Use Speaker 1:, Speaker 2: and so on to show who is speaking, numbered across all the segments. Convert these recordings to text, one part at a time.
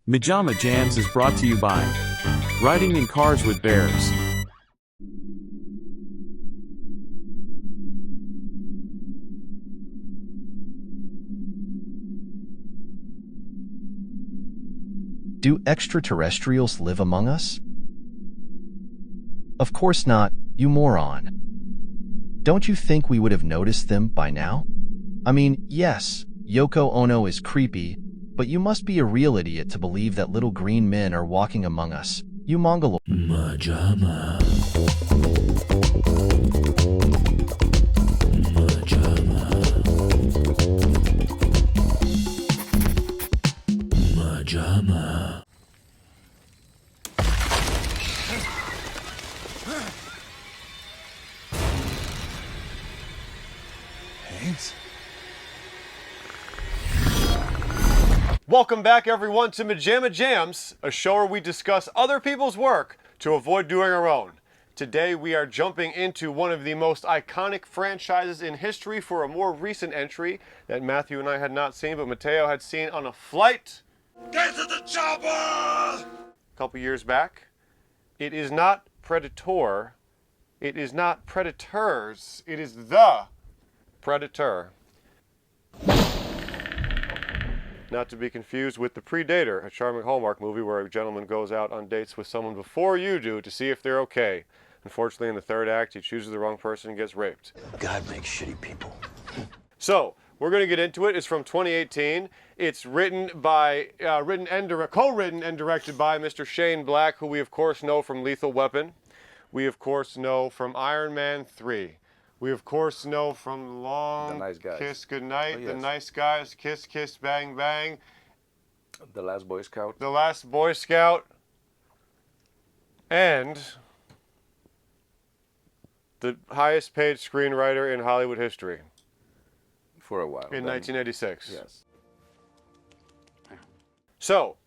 Speaker 1: MaJaMa Jams is brought to you by Riding in Cars with Bears.
Speaker 2: Do extraterrestrials live among us? Of course not, you moron. Don't you think we would have noticed them by now? I mean, yes, Yoko Ono is creepy, but you must be a real idiot to believe that little green men are walking among us. You Mongoloid.
Speaker 3: MaJaMa. MaJaMa. MaJaMa.
Speaker 4: Haynes?
Speaker 5: Welcome back, everyone, to MaJaMa Jams, a show where we discuss other people's work to avoid doing our own. Today, we are jumping into one of the most iconic franchises in history for a more recent entry that Matthew and I had not seen, but Mateo had seen on a flight.
Speaker 4: Get to the chopper!
Speaker 5: A couple years back. It is not Predator. It is not Predators. It is the Predator. Not to be confused with The Predator, a charming Hallmark movie where a gentleman goes out on dates with someone before you do to see if they're okay. Unfortunately, in the third act, he chooses the wrong person and gets raped.
Speaker 4: God makes shitty people.
Speaker 5: So, we're going to get into it. It's from 2018. It's written by, co-written and directed by Mr. Shane Black, who we of course know from Lethal Weapon. We of course know from Iron Man 3. We of course know from Long
Speaker 6: The Nice Guys.
Speaker 5: Kiss Goodnight,
Speaker 6: Oh, yes.
Speaker 5: The Nice Guys, Kiss Kiss Bang Bang,
Speaker 6: The Last Boy Scout.
Speaker 5: The Last Boy Scout, and the highest paid screenwriter in Hollywood history
Speaker 6: For a while.
Speaker 5: in
Speaker 6: Then-
Speaker 5: 1986.
Speaker 6: Yes.
Speaker 5: So,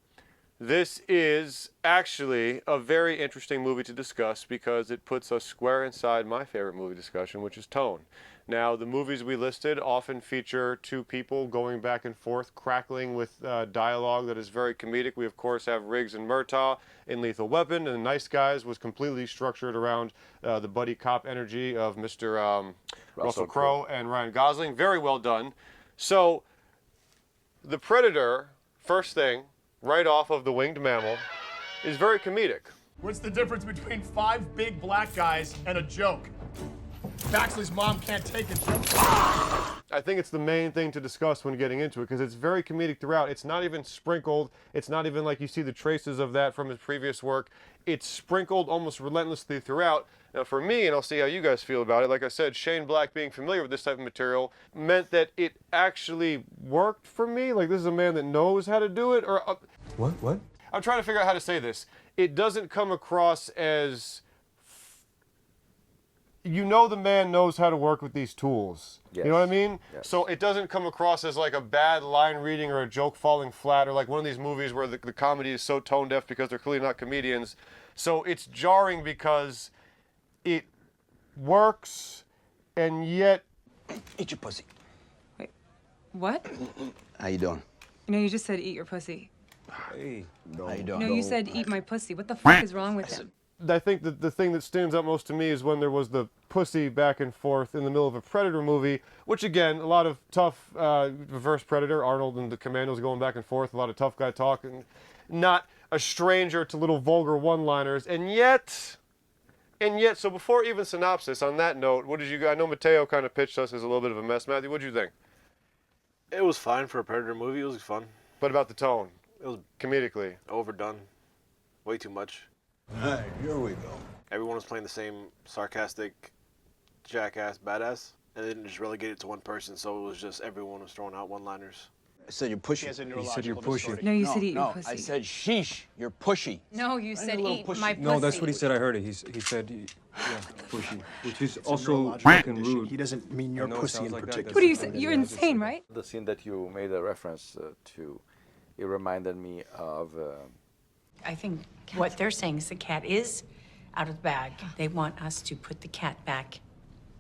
Speaker 5: this is actually a very interesting movie to discuss because it puts us square inside my favorite movie discussion, which is tone. Now, the movies we listed often feature two people going back and forth, crackling with dialogue that is very comedic. We, of course, have Riggs and Murtaugh in Lethal Weapon, and Nice Guys was completely structured around the buddy cop energy of Mr. Russell Crowe and Ryan Gosling. Very well done. So, The Predator, first thing, right off of The Winged Mammal, is very comedic.
Speaker 7: What's the difference between 5 big black guys and a joke? Baxley's mom can't take a joke.
Speaker 5: I think it's the main thing to discuss when getting into it because it's very comedic throughout. It's not even sprinkled. It's not even like you see the traces of that from his previous work. It's sprinkled almost relentlessly throughout. Now for me, and I'll see how you guys feel about it, like I said, Shane Black being familiar with this type of material meant that it actually worked for me. Like this is a man that knows how to do it. Or
Speaker 4: What?
Speaker 5: I'm trying to figure out how to say this. It doesn't come across as... You know the man knows how to work with these tools.
Speaker 6: Yes.
Speaker 5: You know what I mean?
Speaker 6: Yes.
Speaker 5: So it doesn't come across as like a bad line reading or a joke falling flat or like one of these movies where the comedy is so tone deaf because they're clearly not comedians. So it's jarring because it works and yet...
Speaker 4: Eat your pussy.
Speaker 8: Wait, what?
Speaker 4: How you doing?
Speaker 8: No, you just said eat your pussy.
Speaker 4: Hey. How you doing?
Speaker 8: No, you said eat my pussy. What the fuck is wrong with him?
Speaker 5: I think that the thing that stands out most to me is when there was the pussy back and forth in the middle of a Predator movie, which again, a lot of tough reverse Predator, Arnold and the Commandos going back and forth, a lot of tough guy talk, and not a stranger to little vulgar one-liners, and yet, so before even synopsis, on that note, what did you, I know Mateo kind of pitched us as a little bit of a mess. Matthew, what did you think?
Speaker 9: It was fine for a Predator movie. It was fun.
Speaker 5: But about the tone,
Speaker 9: It was
Speaker 5: comedically.
Speaker 9: overdone. Way too much.
Speaker 4: Hey, here we go.
Speaker 9: Everyone was playing the same sarcastic, jackass, badass. And they didn't just relegate it to one person, so it was just everyone was throwing out one-liners.
Speaker 4: I said you're pushy.
Speaker 10: He said you're pushy.
Speaker 8: No, you said eat your
Speaker 4: No,
Speaker 8: pussy.
Speaker 4: I said sheesh. You're pushy.
Speaker 8: No, you said
Speaker 4: little
Speaker 8: eat
Speaker 4: pussy.
Speaker 8: my pussy.
Speaker 10: No, that's what he said. I heard it. He said, yeah, pushy, which is also fucking rude.
Speaker 11: He doesn't mean
Speaker 10: I
Speaker 11: your
Speaker 10: know it
Speaker 11: pussy
Speaker 10: sounds
Speaker 11: in
Speaker 10: like that,
Speaker 11: particular.
Speaker 8: What are you
Speaker 10: that's-
Speaker 8: saying? You're insane, right?
Speaker 6: The scene that you made a reference to, it reminded me of...
Speaker 12: I think what they're saying is the cat is out of the bag. They want us to put the cat back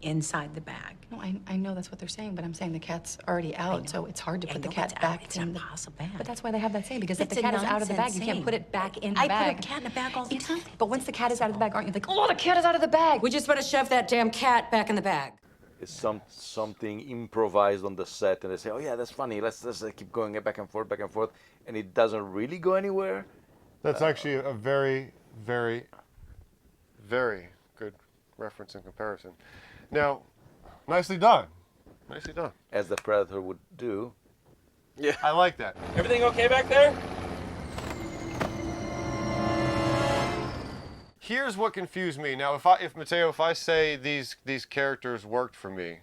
Speaker 12: inside the bag.
Speaker 11: No, I know that's what they're saying, but I'm saying the cat's already out, so it's hard to put the cat back in the bag. But that's why they have that saying, because if the cat is out of the bag, you can't put it back in the bag.
Speaker 12: I put a cat in a bag all the time.
Speaker 11: But once the cat is out of the bag, aren't you like, oh, the cat is out of the bag?
Speaker 12: We just want to shove that damn cat back in the bag.
Speaker 6: It's something improvised on the set, and they say, "Oh yeah, that's funny. Let's keep going back and forth," and it doesn't really go anywhere.
Speaker 5: That's actually a very, very, very good reference and comparison. Now, nicely done. Nicely done.
Speaker 6: As the Predator would do.
Speaker 5: Yeah, I like that.
Speaker 9: Everything okay back there?
Speaker 5: Here's what confused me. Now, if Matteo, if I say these characters worked for me,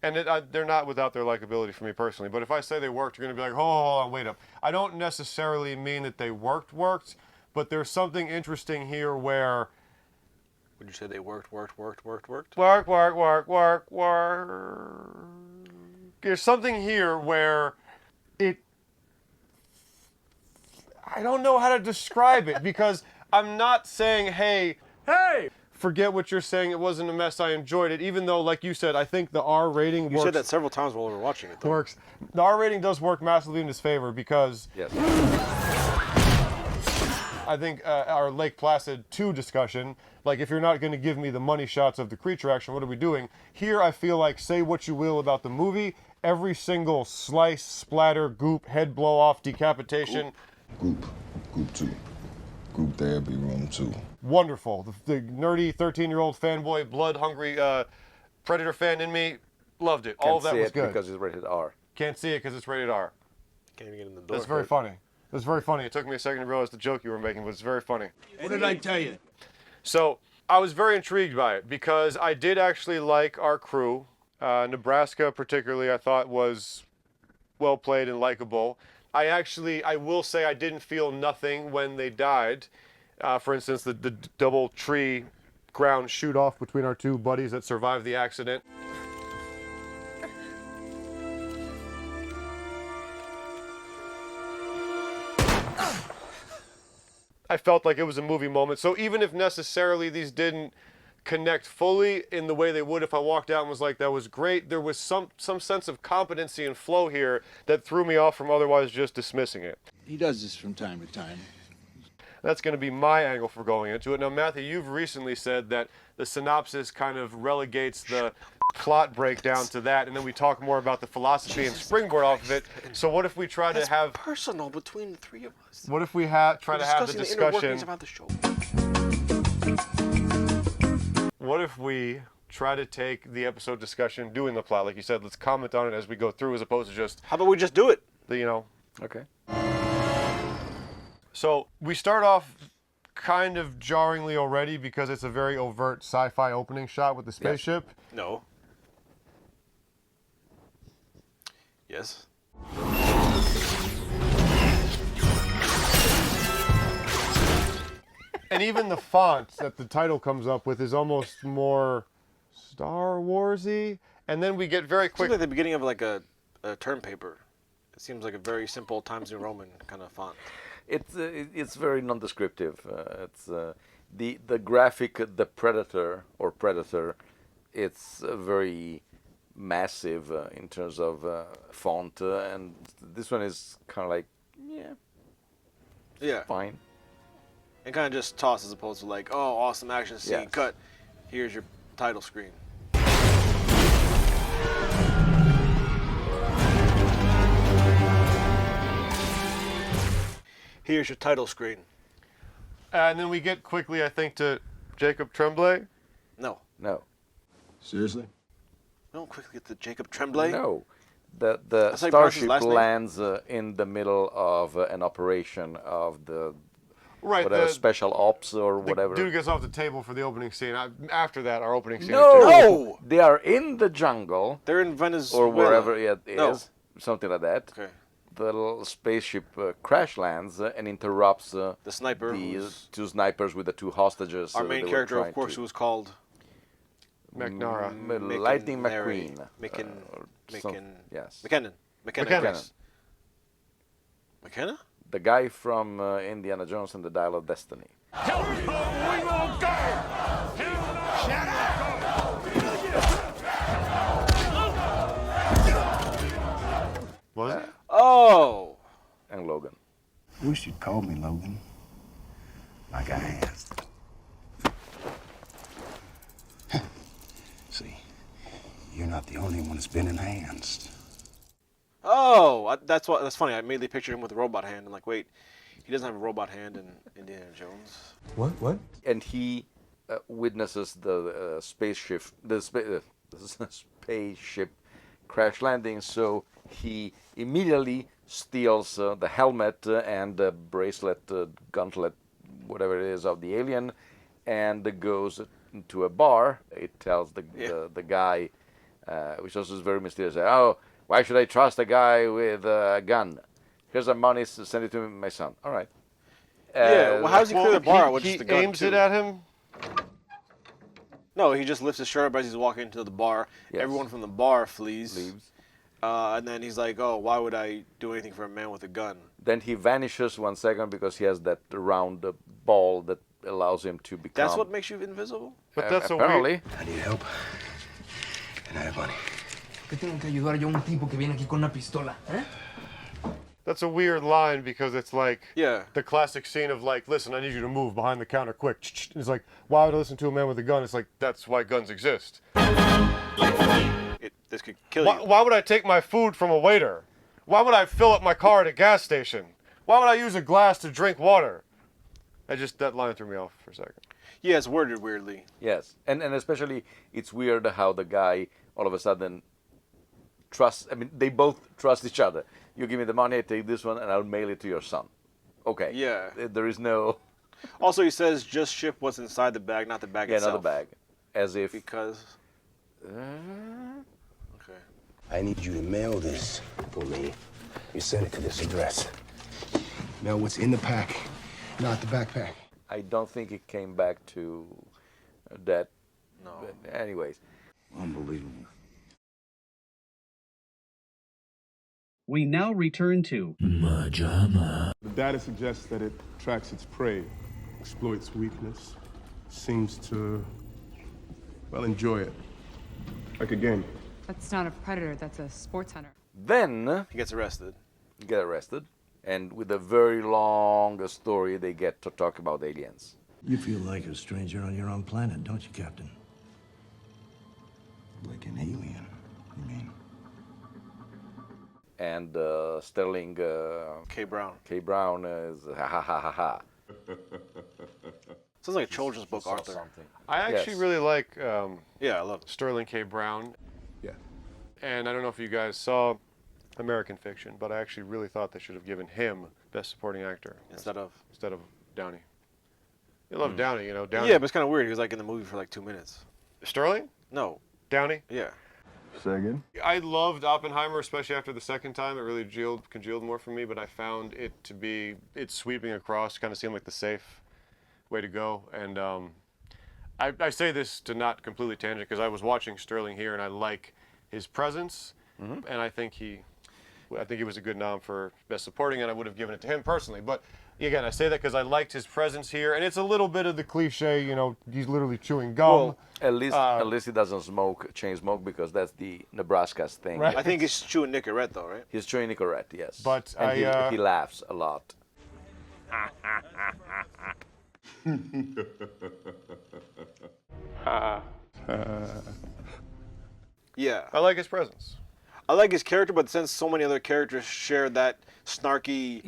Speaker 5: and they're not without their likability for me personally, but if I say they worked, you're going to be like, hold on, wait up. I don't necessarily mean that they worked, but there's something interesting here where...
Speaker 9: Would you say they worked?
Speaker 5: Work. There's something here where it... I don't know how to describe it, because I'm not saying, hey, forget what you're saying, it wasn't a mess, I enjoyed it, even though, like you said, I think the R rating works.
Speaker 9: You said that several times while we were watching it, though.
Speaker 5: Works. The R rating does work massively in his favor, because
Speaker 6: yes.
Speaker 5: I think our Lake Placid 2 discussion, like, if you're not going to give me the money shots of the creature action, what are we doing? Here, I feel like, say what you will about the movie, every single slice, splatter, goop, head blow off, decapitation.
Speaker 13: Goop 2. Group therapy room 2.
Speaker 5: Wonderful. The nerdy 13-year-old fanboy, blood-hungry Predator fan in me loved it. All of that was good.
Speaker 6: Because it's rated R.
Speaker 5: Can't see it because it's rated R.
Speaker 9: Can't even get in the door.
Speaker 5: That's very funny. That's very funny. It took me a second to realize the joke you were making, but it's very funny.
Speaker 4: What did I tell you?
Speaker 5: So I was very intrigued by it because I did actually like our crew. Nebraska particularly I thought was well played and likable. I will say I didn't feel nothing when they died. For instance, the double tree ground shoot off between our two buddies that survived the accident. I felt like it was a movie moment. So even if necessarily these didn't connect fully in the way they would if I walked out and was like, that was great, there was some sense of competency and flow here that threw me off from otherwise just dismissing it.
Speaker 4: He does this from time to time.
Speaker 5: That's going to be my angle for going into it. Now, Matthew, you've recently said that the synopsis kind of relegates the plot breakdown to that, and then we talk more about the philosophy and springboard off of it. So what if we try to have...
Speaker 9: personal between the three of us.
Speaker 5: What if we try to have the discussion...
Speaker 9: about the show.
Speaker 5: What if we try to take the episode discussion, doing the plot, like you said, let's comment on it as we go through, as opposed to just...
Speaker 9: How about we just do it?
Speaker 6: Okay.
Speaker 5: So we start off kind of jarringly already because it's a very overt sci-fi opening shot with the spaceship.
Speaker 9: Yes. No. Yes.
Speaker 5: And even the font that the title comes up with is almost more Star Wars-y. And then we get very quick...
Speaker 9: It's like the beginning of like a term paper. It seems like a very simple Times New Roman kind of font.
Speaker 6: It's very non-descriptive. It's the graphic, the Predator or Predator. It's very massive in terms of font, and this one is kind of like fine.
Speaker 9: And kind of just toss as opposed to like, oh, awesome action scene,
Speaker 6: Yes.
Speaker 9: cut. Here's your title screen. Here's your title screen.
Speaker 5: And then we get quickly, I think, to Jacob Tremblay.
Speaker 9: No.
Speaker 6: No.
Speaker 13: Seriously?
Speaker 9: We don't quickly get to Jacob Tremblay.
Speaker 6: No. The
Speaker 9: That's how you pronounce his
Speaker 6: starship
Speaker 9: last name?
Speaker 6: lands in the middle of an operation of the
Speaker 5: Right,
Speaker 6: special ops or whatever.
Speaker 5: Dude gets off the table for the opening scene. After that, our opening scene.
Speaker 6: No! They are in the jungle.
Speaker 9: They're in Venezuela.
Speaker 6: Or wherever it is.
Speaker 9: No.
Speaker 6: Something like that.
Speaker 9: Okay.
Speaker 6: The little spaceship crash lands and interrupts
Speaker 9: the sniper.
Speaker 6: The two snipers with the two hostages.
Speaker 9: Our main character, of course, who was called
Speaker 5: McNara.
Speaker 6: Lightning McQueen. Yes.
Speaker 9: McKinnon. McKenna?
Speaker 6: The guy from Indiana Jones and the Dial of Destiny.
Speaker 4: Wish you'd called me, Logan. Like I asked. See, you're not the only one that's been enhanced.
Speaker 9: Oh, that's funny. I immediately pictured him with a robot hand. I'm like, wait, he doesn't have a robot hand in Indiana Jones.
Speaker 10: What?
Speaker 6: And he witnesses the spaceship crash landing. So he immediately steals the helmet and the bracelet, gauntlet, whatever it is, of the alien, and goes into a bar. It tells the guy, which also is very mysterious. Oh, why should I trust a guy with a gun? Here's some money. Send it to my son. All right.
Speaker 9: Yeah. Well, how does he clear the bar with
Speaker 5: He
Speaker 9: just the gun?
Speaker 5: aims it at him.
Speaker 9: No, he just lifts his shirt up as he's walking into the bar.
Speaker 6: Yes.
Speaker 9: Everyone from the bar flees.
Speaker 6: Leaves.
Speaker 9: And then he's like, oh, why would I do anything for a man with a gun?
Speaker 6: Then he vanishes 1 second because he has that round ball that allows him to become...
Speaker 9: That's what makes you invisible?
Speaker 5: But that's
Speaker 6: apparently.
Speaker 4: I need help. And I have money.
Speaker 14: ¿Qué tengo que ayudar yo a un tipo que viene aquí con una pistola?
Speaker 5: That's a weird line because it's like
Speaker 9: Yeah.
Speaker 5: the classic scene of like, listen, I need you to move behind the counter quick. And it's like, why would I listen to a man with a gun? It's like, that's why guns exist.
Speaker 9: This could kill you.
Speaker 5: Why would I take my food from a waiter? Why would I fill up my car at a gas station? Why would I use a glass to drink water? That line threw me off for a second.
Speaker 9: Yeah, it's worded weirdly.
Speaker 6: Yes, and especially it's weird how the guy all of a sudden trusts. I mean, they both trust each other. You give me the money, I take this one, and I'll mail it to your son. Okay.
Speaker 9: Yeah.
Speaker 6: There is no.
Speaker 9: Also, he says just ship what's inside the bag, not the bag itself.
Speaker 6: Yeah, not the bag. As if.
Speaker 9: Because.
Speaker 4: Okay. I need you to mail this for me. You send it to this address. Mail what's in the pack, not the backpack.
Speaker 6: I don't think it came back to that.
Speaker 9: No.
Speaker 6: But anyways.
Speaker 4: Unbelievable.
Speaker 15: We now return to
Speaker 3: MaJaMa.
Speaker 10: The data suggests that it tracks its prey, exploits weakness, seems to, well, enjoy it. Like a game.
Speaker 8: That's not a predator, that's a sports hunter.
Speaker 6: Then
Speaker 9: he gets arrested.
Speaker 6: Get arrested, and with a very long story, they get to talk about aliens.
Speaker 3: You feel like a stranger on your own planet, don't you, Captain?
Speaker 4: Like an alien, you mean?
Speaker 6: And Sterling
Speaker 9: K. Brown.
Speaker 6: K. Brown is ha ha ha ha ha.
Speaker 9: Sounds like a children's book, Arthur.
Speaker 5: I actually really like
Speaker 9: I love it.
Speaker 5: Sterling K. Brown.
Speaker 10: Yeah.
Speaker 5: And I don't know if you guys saw American Fiction, but I actually really thought they should have given him Best Supporting Actor
Speaker 9: Instead of
Speaker 5: Downey. You love Downey, you know. Downey.
Speaker 9: Yeah, but it's kind of weird. He was like in the movie for like 2 minutes.
Speaker 5: Sterling?
Speaker 9: No.
Speaker 5: Downey?
Speaker 9: Yeah.
Speaker 10: Say again?
Speaker 5: I loved Oppenheimer, especially after the second time. It really congealed more for me, but I found it to be, it's sweeping across, kind of seemed like the safe way to go. And I say this to not completely tangent, because I was watching Sterling here, and I like his presence, and I think he was a good nom for Best Supporting, and I would have given it to him personally. But again, I say that because I liked his presence here, and it's a little bit of the cliche, you know, he's literally chewing gum.
Speaker 6: Well, at least he doesn't chain smoke, because that's the Nebraska's thing.
Speaker 9: Right. I think he's chewing Nicorette, though, right?
Speaker 6: He's chewing Nicorette, yes.
Speaker 5: But
Speaker 6: and he laughs a lot.
Speaker 9: Yeah.
Speaker 5: I like his presence.
Speaker 9: I like his character, but since so many other characters share that snarky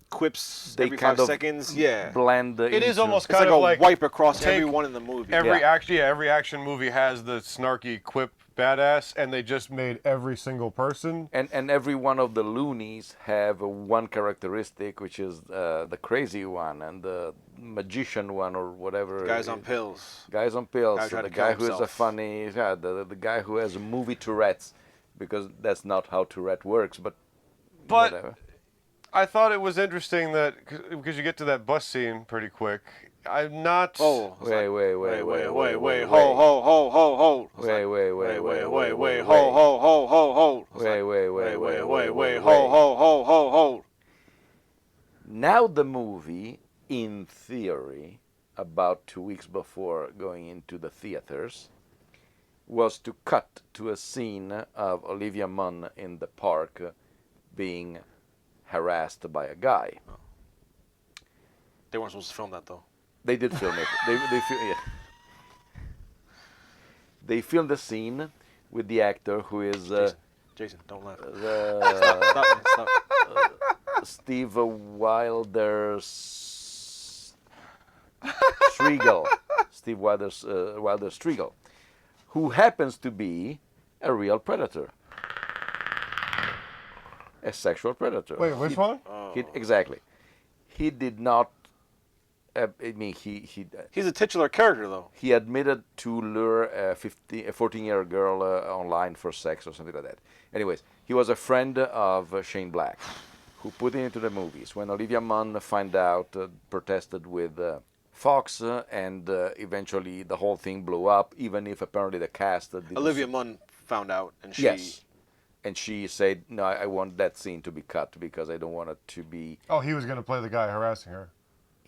Speaker 9: quips every 5 seconds,
Speaker 6: blend.
Speaker 5: It is almost
Speaker 9: it's
Speaker 5: kind
Speaker 9: like
Speaker 5: of
Speaker 9: a
Speaker 5: like
Speaker 9: wipe across everyone in the movie.
Speaker 5: Every action movie has the snarky quip badass, and they just made every single person.
Speaker 6: And every one of the loonies have one characteristic, which is the crazy one and the magician one, or whatever.
Speaker 9: Guys on pills.
Speaker 6: Guys on pills.
Speaker 9: Guy
Speaker 6: So
Speaker 9: tried
Speaker 6: the
Speaker 9: to kill
Speaker 6: guy who is a
Speaker 9: himself.
Speaker 6: funny, the guy who has movie Tourette's, because that's not how Tourette works, but whatever.
Speaker 5: I thought it was interesting that, because you get to that bus scene pretty quick. I'm not.
Speaker 6: Oh, wait,
Speaker 9: ho.
Speaker 6: Wait,
Speaker 9: Ho, ho.
Speaker 6: Now the movie, in theory, about 2 weeks before going into the theaters, was to cut to a scene of Olivia Munn in the park being harassed by a guy.
Speaker 9: They weren't supposed to film that though.
Speaker 6: They did film it. They filmed the scene with the actor who is
Speaker 9: Jason, don't laugh.
Speaker 6: Stop. Steve Wilder Striegel. Steve Wilder Striegel, who happens to be a real predator. A sexual predator.
Speaker 5: Wait, which one?
Speaker 6: Exactly. He did not. I mean,
Speaker 9: he's a titular character, though.
Speaker 6: He admitted to lure a 14-year-old girl online for sex or something like that. Anyways, he was a friend of Shane Black, who put him into the movies. When Olivia Munn found out, protested with Fox, and eventually the whole thing blew up, even if apparently the cast...
Speaker 9: Olivia Munn found out, and she...
Speaker 6: Yes. And she said, no, I want that scene to be cut because I don't want it to be...
Speaker 5: Oh, he was going to play the guy harassing her.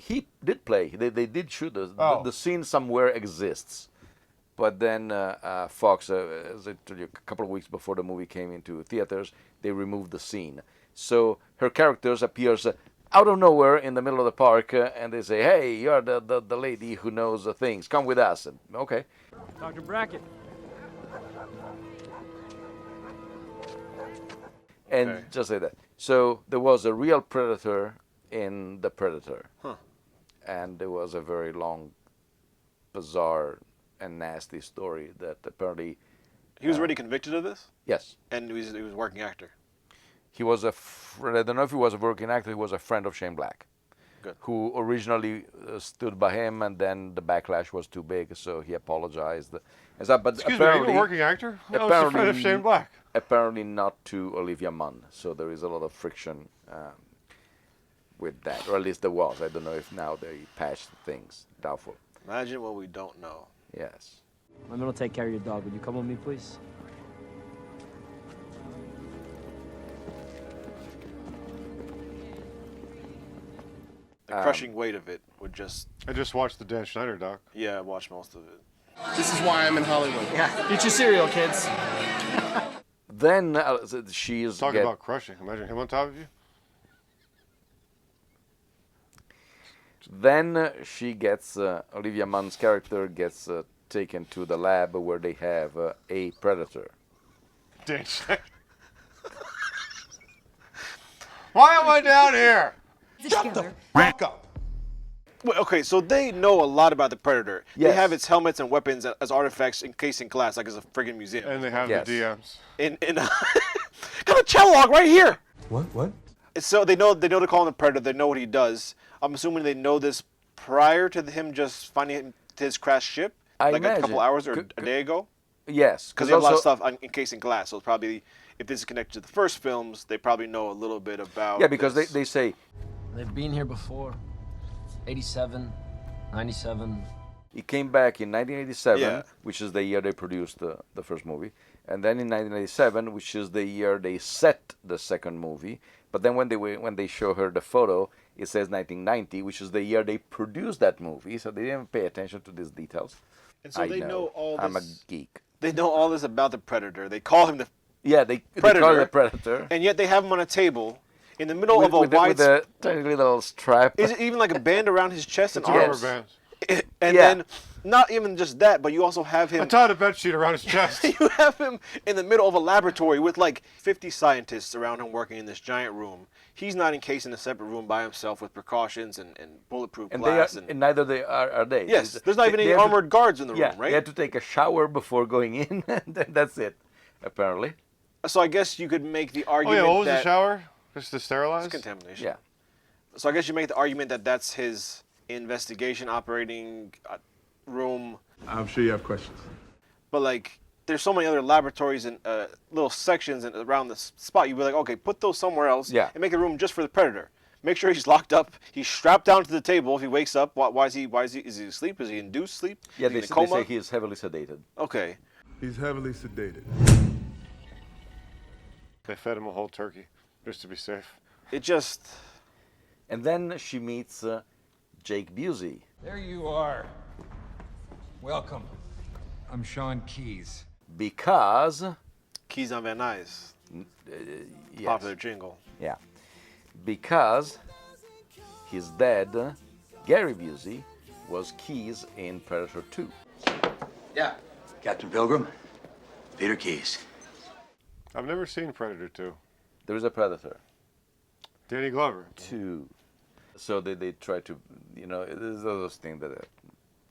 Speaker 6: He did play. They did shoot the scene somewhere exists, but then Fox, as I told you, a couple of weeks before the movie came into theaters, they removed the scene. So her characters appears out of nowhere in the middle of the park, and they say, "Hey, you're the lady who knows things. Come with us." And, okay.
Speaker 16: Dr. Brackett.
Speaker 6: And just like that. So there was a real predator in The Predator.
Speaker 9: Huh.
Speaker 6: And there was a very long, bizarre, and nasty story that apparently...
Speaker 9: He was already convicted of this?
Speaker 6: Yes.
Speaker 9: And he was a working actor?
Speaker 6: He was I don't know if he was a working actor, he was a friend of Shane Black.
Speaker 9: Good.
Speaker 6: Who originally stood by him, and then the backlash was too big, so he apologized. But
Speaker 5: Excuse me, are you a working actor? I was a friend of Shane Black.
Speaker 6: Apparently not to Olivia Munn, so there is a lot of friction with that, or at least there was. I don't know if now they patched things. Doubtful.
Speaker 9: Imagine what we don't know.
Speaker 6: Yes.
Speaker 16: I'm gonna take care of your dog. Would you come with me, please?
Speaker 9: The crushing weight of it would just...
Speaker 5: I just watched the Dan Schneider doc.
Speaker 9: Yeah, I watched most of it.
Speaker 14: This is why I'm in Hollywood.
Speaker 16: Yeah, eat your cereal, kids.
Speaker 6: Then she's...
Speaker 5: Talking about crushing. Imagine him on top of you.
Speaker 6: Then she gets, Olivia Munn's character gets taken to the lab where they have a predator.
Speaker 5: Dan Schneider. Why am I down here?
Speaker 9: Shut the fuck up. Wait, okay, so they know a lot about the Predator.
Speaker 6: Yes.
Speaker 9: They have its helmets and weapons as artifacts encased in glass, like it's a friggin' museum.
Speaker 5: And they have the DMs.
Speaker 9: Got a cello log right here.
Speaker 3: What?
Speaker 9: So they know to call him the Predator. They know what he does. I'm assuming they know this prior to him just finding his crashed ship,
Speaker 6: I
Speaker 9: like
Speaker 6: imagine.
Speaker 9: a couple hours or a day ago.
Speaker 6: Yes,
Speaker 9: because they have a lot of stuff encased in glass. So it's probably, if this is connected to the first films, they probably know a little bit about.
Speaker 6: Yeah, because they say
Speaker 16: they've been here before. 87, 97.
Speaker 6: He came back in 1987,
Speaker 9: Yeah.
Speaker 6: which is the year they produced the first movie, and then in 1997, which is the year they set the second movie. But then when they show her the photo, it says 1990, which is the year they produced that movie. So they didn't pay attention to these details.
Speaker 9: And so they know all this.
Speaker 6: I'm a geek.
Speaker 9: They know all this about the Predator. They call him the
Speaker 6: They
Speaker 9: Predator.
Speaker 6: call it the Predator.
Speaker 9: And yet they have him on a table in the middle of a
Speaker 6: with
Speaker 9: wide.
Speaker 6: with a tiny little strap.
Speaker 9: Is it even like a band around his chest and
Speaker 5: Rubber
Speaker 9: arms?
Speaker 5: bands.
Speaker 9: And then, not even just that, but you also have him.
Speaker 5: I tied a bed sheet around his chest.
Speaker 9: You have him in the middle of a laboratory with like 50 scientists around him working in this giant room. He's not encased in a separate room by himself with precautions and bulletproof
Speaker 6: And
Speaker 9: glass.
Speaker 6: and neither are they.
Speaker 9: Yes, there's not even any armored guards in the room, right?
Speaker 6: They had to take a shower before going in, and then that's it, apparently.
Speaker 9: So I guess you could make the
Speaker 5: Oh
Speaker 9: argument
Speaker 5: yeah, what was
Speaker 9: that
Speaker 5: the shower? Just to sterilize?
Speaker 9: it's contamination.
Speaker 6: Yeah.
Speaker 9: So I guess you make the argument that that's his investigation operating room.
Speaker 10: I'm sure you have questions.
Speaker 9: But like, there's so many other laboratories and little sections around the spot. You'd be like, okay, put those somewhere else.
Speaker 6: Yeah.
Speaker 9: And make a room just for the Predator. Make sure he's locked up. He's strapped down to the table. If he wakes up, is he asleep? Is he induced sleep?
Speaker 6: Yeah,
Speaker 9: Is he
Speaker 6: they
Speaker 9: in a coma?
Speaker 6: say he is heavily sedated.
Speaker 9: Okay.
Speaker 10: He's heavily sedated.
Speaker 5: They fed him a whole turkey, just to be safe.
Speaker 9: It just...
Speaker 6: And then she meets Jake Busey.
Speaker 17: There you are. Welcome. I'm Sean Keys.
Speaker 6: Because...
Speaker 9: Keys on Van Nuys.
Speaker 6: Yes.
Speaker 9: Popular jingle.
Speaker 6: Yeah. Because his dad, Gary Busey, was Keyes in Predator 2.
Speaker 18: Yeah. Captain Pilgrim, Peter Keyes.
Speaker 5: I've never seen Predator 2.
Speaker 6: There is a Predator.
Speaker 5: Danny Glover.
Speaker 6: 2. So they try to, there's those things that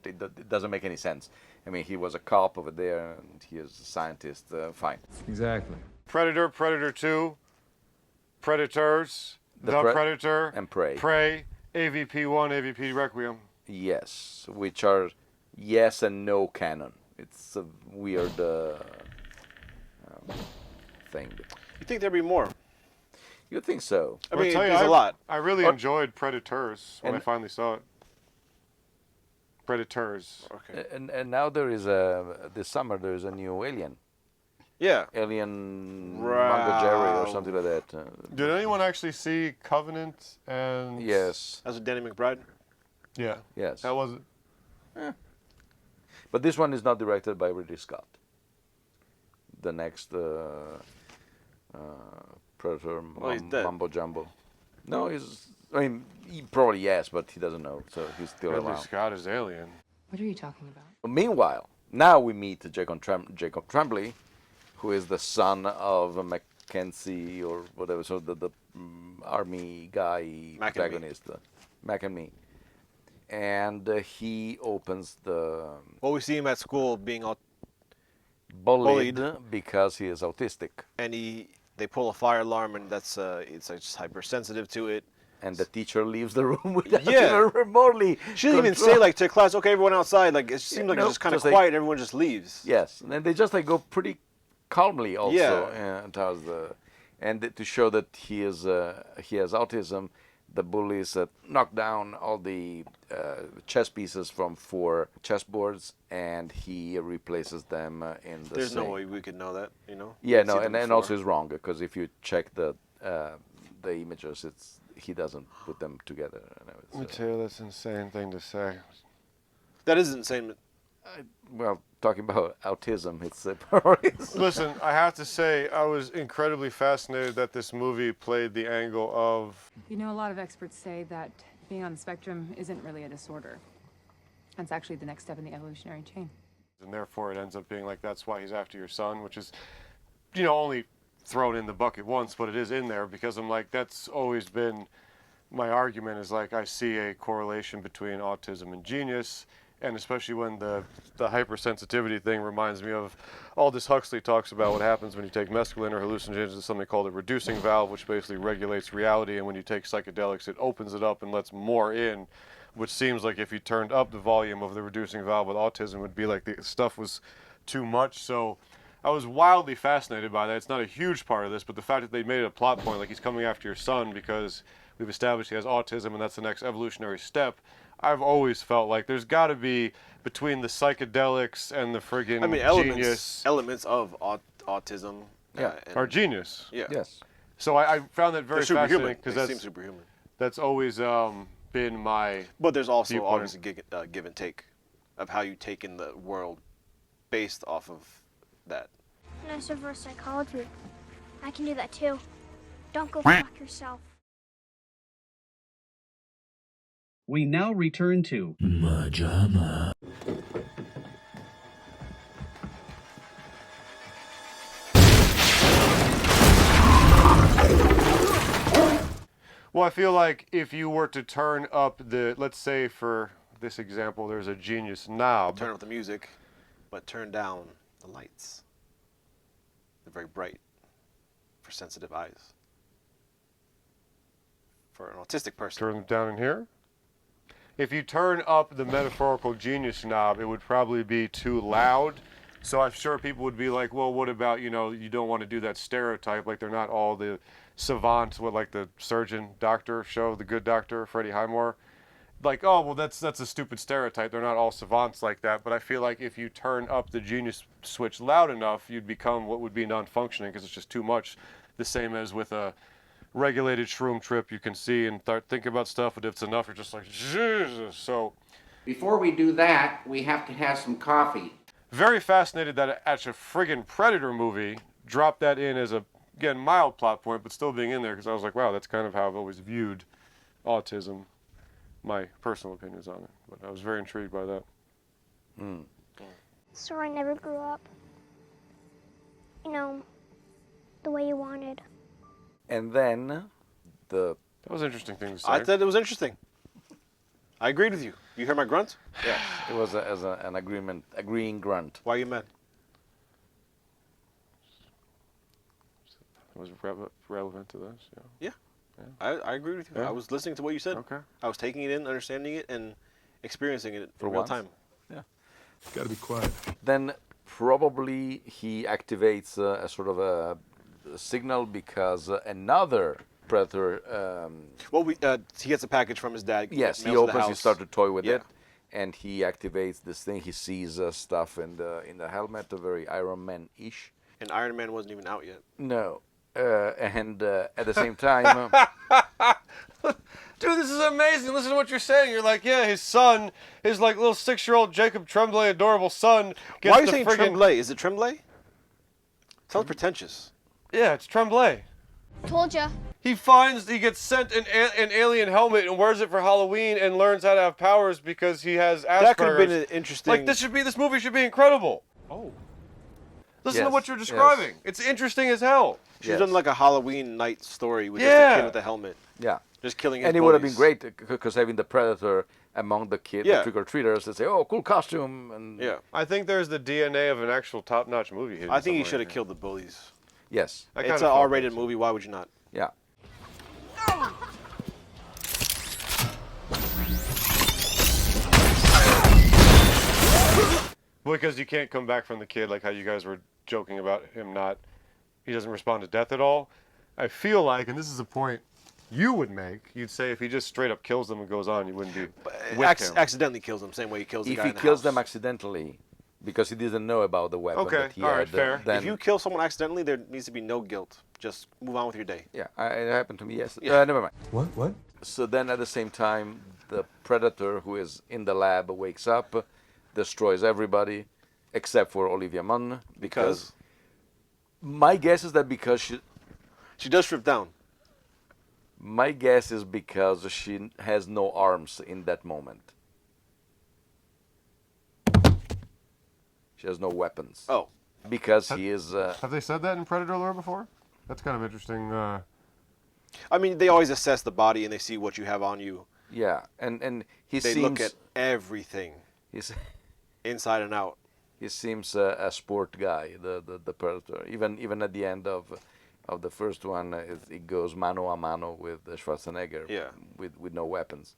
Speaker 6: it doesn't make any sense. I mean, he was a cop over there, and he is a scientist. Fine.
Speaker 17: Exactly.
Speaker 5: Predator, Predator 2, Predators, The Predator,
Speaker 6: and Prey.
Speaker 5: Prey, AVP-1, AVP Requiem.
Speaker 6: Yes, which are yes and no canon. It's a weird thing.
Speaker 9: You think there'd be more?
Speaker 6: You think so?
Speaker 9: I mean, there's a lot.
Speaker 5: I really enjoyed Predators when I finally saw it. Predators.
Speaker 9: Okay.
Speaker 6: And now there is this summer there is a new Alien.
Speaker 9: Yeah.
Speaker 6: Alien MaJaMa or something like that.
Speaker 5: Did anyone actually see Covenant and...
Speaker 6: Yes.
Speaker 9: That's with Danny McBride?
Speaker 5: Yeah.
Speaker 6: Yes.
Speaker 5: How was it?
Speaker 6: But this one is not directed by Ridley Scott. The next Predator Mumbo Jumbo. No, he probably yes, but he doesn't know, so he's still
Speaker 5: Ridley
Speaker 6: around.
Speaker 5: Scott is Alien.
Speaker 8: What are you talking about?
Speaker 6: Meanwhile, now we meet Jacob Tremblay, who is the son of Mackenzie or whatever, so the army guy protagonist, McAnee. And he opens the...
Speaker 9: Well, we see him at school being
Speaker 6: bullied because he is autistic.
Speaker 9: And they pull a fire alarm, and it's just hypersensitive to it.
Speaker 6: And the teacher leaves the room without
Speaker 9: Yeah.
Speaker 6: even remotely.
Speaker 9: She didn't even say like to class, okay, everyone outside. Like it seems like it's just kind of quiet. Everyone just leaves.
Speaker 6: Yes, and then they just go pretty calmly also towards and to show that he has autism. The bullies knock down all the chess pieces from 4 chessboards, and he replaces them in the.
Speaker 9: There's no way we could know that,
Speaker 6: Yeah, no, and also it's wrong because if you check the images, he doesn't put them together.
Speaker 5: Mateo, that's an insane thing to say.
Speaker 9: That is insane.
Speaker 6: Well, talking about autism, it's
Speaker 5: Listen, I have to say, I was incredibly fascinated that this movie played the angle of...
Speaker 8: You know, a lot of experts say that being on the spectrum isn't really a disorder. It's actually the next step in the evolutionary chain.
Speaker 5: And therefore it ends up being like, that's why he's after your son, which is, only thrown in the bucket once, but it is in there because I'm like, that's always been my argument is like, I see a correlation between autism and genius. And especially when the hypersensitivity thing reminds me of Aldous Huxley talks about what happens when you take mescaline or hallucinogens. There's something called a reducing valve, which basically regulates reality. And when you take psychedelics, it opens it up and lets more in, which seems like if you turned up the volume of the reducing valve with autism, it would be like the stuff was too much. So I was wildly fascinated by that. It's not a huge part of this, but the fact that they made it a plot point, like he's coming after your son because we've established he has autism and that's the next evolutionary step. I've always felt like there's got to be between the psychedelics and the friggin' genius.
Speaker 9: Elements of autism.
Speaker 5: Are genius.
Speaker 9: Yeah.
Speaker 6: Yes.
Speaker 5: So I found that very fascinating
Speaker 9: because
Speaker 5: that's
Speaker 9: seem superhuman.
Speaker 5: That's always been my.
Speaker 9: But there's also
Speaker 5: viewpoint.
Speaker 9: obviously give and take of how you take in the world based off of that.
Speaker 19: Nice reverse psychology. I can do that too. Don't go fuck yourself.
Speaker 15: We now return to
Speaker 3: MaJaMa.
Speaker 5: Well, I feel like if you were to turn up let's say for this example, there's a genius knob.
Speaker 9: Turn up the music, but turn down the lights. They're very bright for sensitive eyes. For an autistic person.
Speaker 5: Turn them down in here. If you turn up the metaphorical genius knob, it would probably be too loud. So I'm sure people would be like, well, what about, you don't want to do that stereotype, like they're not all the savants, like the surgeon doctor show, The Good Doctor, Freddie Highmore. Like, oh, well, that's a stupid stereotype. They're not all savants like that. But I feel like if you turn up the genius switch loud enough, you'd become what would be non-functioning because it's just too much. The same as with a regulated shroom trip, you can see and think about stuff, but if it's enough, you're just like, Jesus. So
Speaker 20: before we do that, we have to have some coffee.
Speaker 5: Very fascinated that at a friggin' Predator movie dropped that in as a again, mild plot point, but still being in there, because I was like, wow, that's kind of how I've always viewed autism, my personal opinions on it. But I was very intrigued by that.
Speaker 19: So I never grew up, you know, the way you wanted.
Speaker 6: And then
Speaker 5: That was an interesting thing to say.
Speaker 9: I thought it was interesting. I agreed with you. You heard my grunt?
Speaker 6: Yeah, it was an agreeing grunt.
Speaker 9: Why are you mad?
Speaker 5: It was relevant to this,
Speaker 9: Yeah. I agree with you.
Speaker 5: Yeah.
Speaker 9: I was listening to what you said.
Speaker 5: Okay.
Speaker 9: I was taking it in, understanding it, and experiencing it
Speaker 6: For
Speaker 9: in real
Speaker 6: once.
Speaker 9: time.
Speaker 6: Yeah.
Speaker 10: Gotta be quiet.
Speaker 6: Then probably he activates a sort of a signal because another predator.
Speaker 9: Well, he gets a package from his dad.
Speaker 6: Yes, he
Speaker 9: mails to the
Speaker 6: opens. He
Speaker 9: house.
Speaker 6: starts to toy with
Speaker 9: Yeah.
Speaker 6: it, and he activates this thing. He sees stuff in the helmet, very Iron Man-ish.
Speaker 9: And Iron Man wasn't even out yet.
Speaker 6: No, and at the same time.
Speaker 5: Dude, this is amazing. Listen to what you're saying. You're like, yeah, his son, his like little 6-year-old Jacob Tremblay, adorable son. Gets
Speaker 9: Why are you
Speaker 5: the
Speaker 9: saying
Speaker 5: friggin-
Speaker 9: Tremblay? Is it Tremblay? Sounds pretentious.
Speaker 5: Yeah, it's Tremblay.
Speaker 19: Told ya.
Speaker 5: He gets sent an alien helmet and wears it for Halloween and learns how to have powers because he has Asperger's.
Speaker 9: That could have been an interesting.
Speaker 5: Like this movie should be incredible. Oh. Listen to
Speaker 6: Yes,
Speaker 5: what you're
Speaker 6: yes.
Speaker 5: describing. It's interesting as hell.
Speaker 9: She's done like a Halloween night story with just a kid with a helmet.
Speaker 6: Yeah.
Speaker 9: Just killing his
Speaker 6: And it would have been
Speaker 9: bullies.
Speaker 6: great because having the predator among the kids,
Speaker 9: Yeah.
Speaker 6: the trick-or-treaters, they say, "Oh, cool costume," and
Speaker 9: Yeah.
Speaker 5: I think there's the DNA of an actual top-notch movie hidden
Speaker 9: I think he
Speaker 5: somewhere
Speaker 9: should have
Speaker 5: in
Speaker 9: killed the bullies.
Speaker 6: yes,
Speaker 5: I
Speaker 9: It's
Speaker 5: kinda
Speaker 9: an
Speaker 5: felt
Speaker 9: R-rated
Speaker 5: that.
Speaker 9: movie. Why would you not?
Speaker 6: yeah.
Speaker 5: Because you can't come back from the kid, like how you guys were joking about him he doesn't respond to death at all. I feel like, and this is a point you would make, you'd say if he just straight up kills them and goes on, you wouldn't be with him.
Speaker 9: Accidentally kills them, same way he kills the
Speaker 6: If
Speaker 9: guy
Speaker 6: he
Speaker 9: in the
Speaker 6: kills
Speaker 9: house.
Speaker 6: them accidentally, because he didn't know about the weapon
Speaker 5: Okay,
Speaker 6: that he
Speaker 5: all
Speaker 6: had,
Speaker 5: right, fair.
Speaker 6: then
Speaker 9: If you kill someone accidentally, there needs to be no guilt. Just move on with your day.
Speaker 6: yeah, it happened to me. Yes,
Speaker 9: Yeah.
Speaker 6: never mind.
Speaker 10: What?
Speaker 6: So then, at the same time, the predator who is in the lab wakes up, destroys everybody, except for Olivia Munn, because my guess is that because
Speaker 9: she does strip down.
Speaker 6: My guess is because she has no arms in that moment. She has no weapons.
Speaker 9: Oh.
Speaker 6: Because he is...
Speaker 5: Have they said that in Predator lore before? That's kind of interesting.
Speaker 9: I mean, they always assess the body and they see what you have on you.
Speaker 6: Yeah, and he
Speaker 9: They
Speaker 6: seems...
Speaker 9: look at everything,
Speaker 6: He's,
Speaker 9: inside and out.
Speaker 6: he seems a sport guy, the Predator. Even at the end of the first one, it goes mano a mano with Schwarzenegger.
Speaker 9: Yeah.
Speaker 6: With no weapons.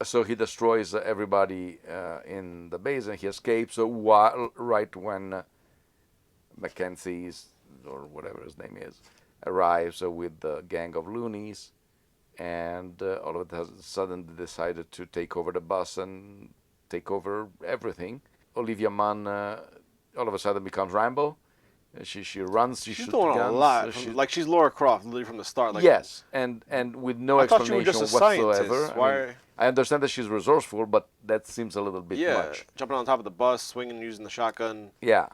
Speaker 6: So he destroys everybody in the base and he escapes. So right when Mackenzie's, or whatever his name is, arrives with the gang of loonies, and all of a sudden they decided to take over the bus and take over everything. Olivia Munn all of a sudden becomes Rambo. She runs, she
Speaker 9: She's
Speaker 6: shoots
Speaker 9: doing
Speaker 6: guns.
Speaker 9: a lot. Like she's Laura Croft, literally from the start. Like,
Speaker 6: yes, and with no
Speaker 9: I thought you were
Speaker 6: explanation
Speaker 9: just a
Speaker 6: whatsoever.
Speaker 9: scientist.
Speaker 6: I
Speaker 9: Why?
Speaker 6: mean, I understand that she's resourceful, but that seems a little bit
Speaker 9: Yeah,
Speaker 6: much.
Speaker 9: jumping on top of the bus, swinging, using the shotgun.
Speaker 6: Yeah,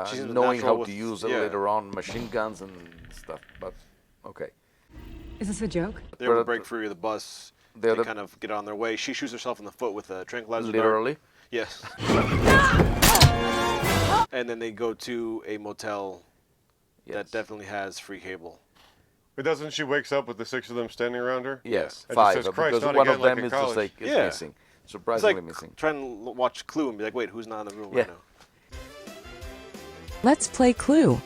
Speaker 9: She's
Speaker 6: knowing how
Speaker 9: natural
Speaker 6: to
Speaker 9: with-
Speaker 6: use
Speaker 9: yeah.
Speaker 6: later on machine guns and stuff. But okay.
Speaker 8: Is this a joke?
Speaker 9: They able to break free of the bus.
Speaker 6: They're
Speaker 9: They
Speaker 6: the-
Speaker 9: kind of get on their way. She shoots herself in the foot with a tranquilizer dart.
Speaker 6: Literally.
Speaker 9: Yes. And then they go to a motel that definitely has free cable.
Speaker 5: But doesn't she wakes up with the 6 of them standing around her?
Speaker 6: Yes,
Speaker 5: And
Speaker 6: five.
Speaker 5: Just says, Christ,
Speaker 6: Because
Speaker 5: not
Speaker 6: one
Speaker 5: again
Speaker 6: of them
Speaker 5: like in
Speaker 6: is just
Speaker 5: college."
Speaker 6: like is missing,
Speaker 9: It's
Speaker 6: surprisingly
Speaker 9: like
Speaker 6: missing.
Speaker 9: trying to watch Clue and be like, wait, who's not in the room
Speaker 6: Yeah.
Speaker 9: right now?
Speaker 21: Let's play Clue.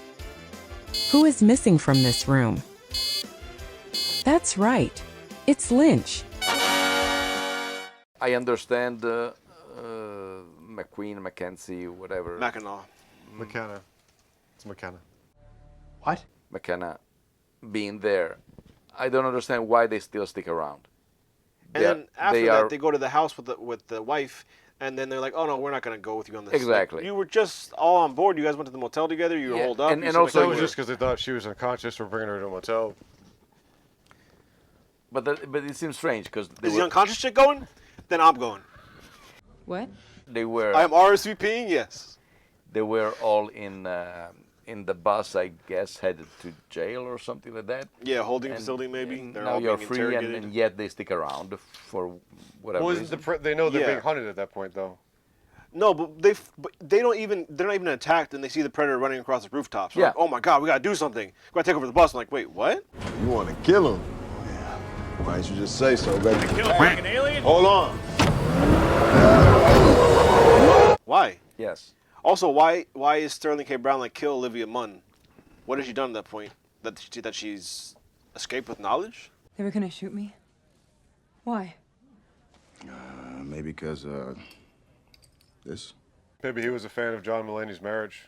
Speaker 21: Who is missing from this room? That's right. It's Lynch.
Speaker 6: I understand McQueen, Mackenzie, whatever.
Speaker 9: Mackinac.
Speaker 5: McKenna. It's McKenna.
Speaker 9: What?
Speaker 6: McKenna being there. I don't understand why they still stick around.
Speaker 9: And then after that, they go to the house with the wife, and then they're like, "Oh no, we're not gonna go with you on this."
Speaker 6: Exactly.
Speaker 9: Like, you were just all on board. You guys went to the motel together. You holed up.
Speaker 6: And
Speaker 9: you
Speaker 6: also
Speaker 5: that was just because they thought she was unconscious for bringing her to a motel.
Speaker 6: But it seems strange because
Speaker 9: is the unconscious chick going? Then I'm going.
Speaker 8: What?
Speaker 6: They were.
Speaker 9: I'm RSVPing. Yes.
Speaker 6: They were all in the bus, I guess, headed to jail or something like that.
Speaker 9: Yeah, holding facility maybe. They're
Speaker 6: now
Speaker 9: all
Speaker 6: you're
Speaker 9: being
Speaker 6: free,
Speaker 9: interrogated.
Speaker 6: and yet they stick around for whatever
Speaker 5: Well,
Speaker 6: reason.
Speaker 5: they know they're being hunted at that point, though.
Speaker 9: No, but they're not even attacked, and they see the predator running across the rooftops.
Speaker 6: Yeah.
Speaker 9: Like, oh my God, we gotta do something. We gotta take over the bus. I'm like, wait, what?
Speaker 13: You want to kill him? Yeah. Why don't you just say so, baby?
Speaker 7: Kill a fucking alien?
Speaker 13: Hold on.
Speaker 9: Why?
Speaker 6: Yes.
Speaker 9: Also, why is Sterling K. Brown like kill Olivia Munn? What has she done at that point? That she's escaped with knowledge?
Speaker 8: They were gonna shoot me? Why?
Speaker 13: Maybe because, this.
Speaker 5: Maybe he was a fan of John Mulaney's marriage.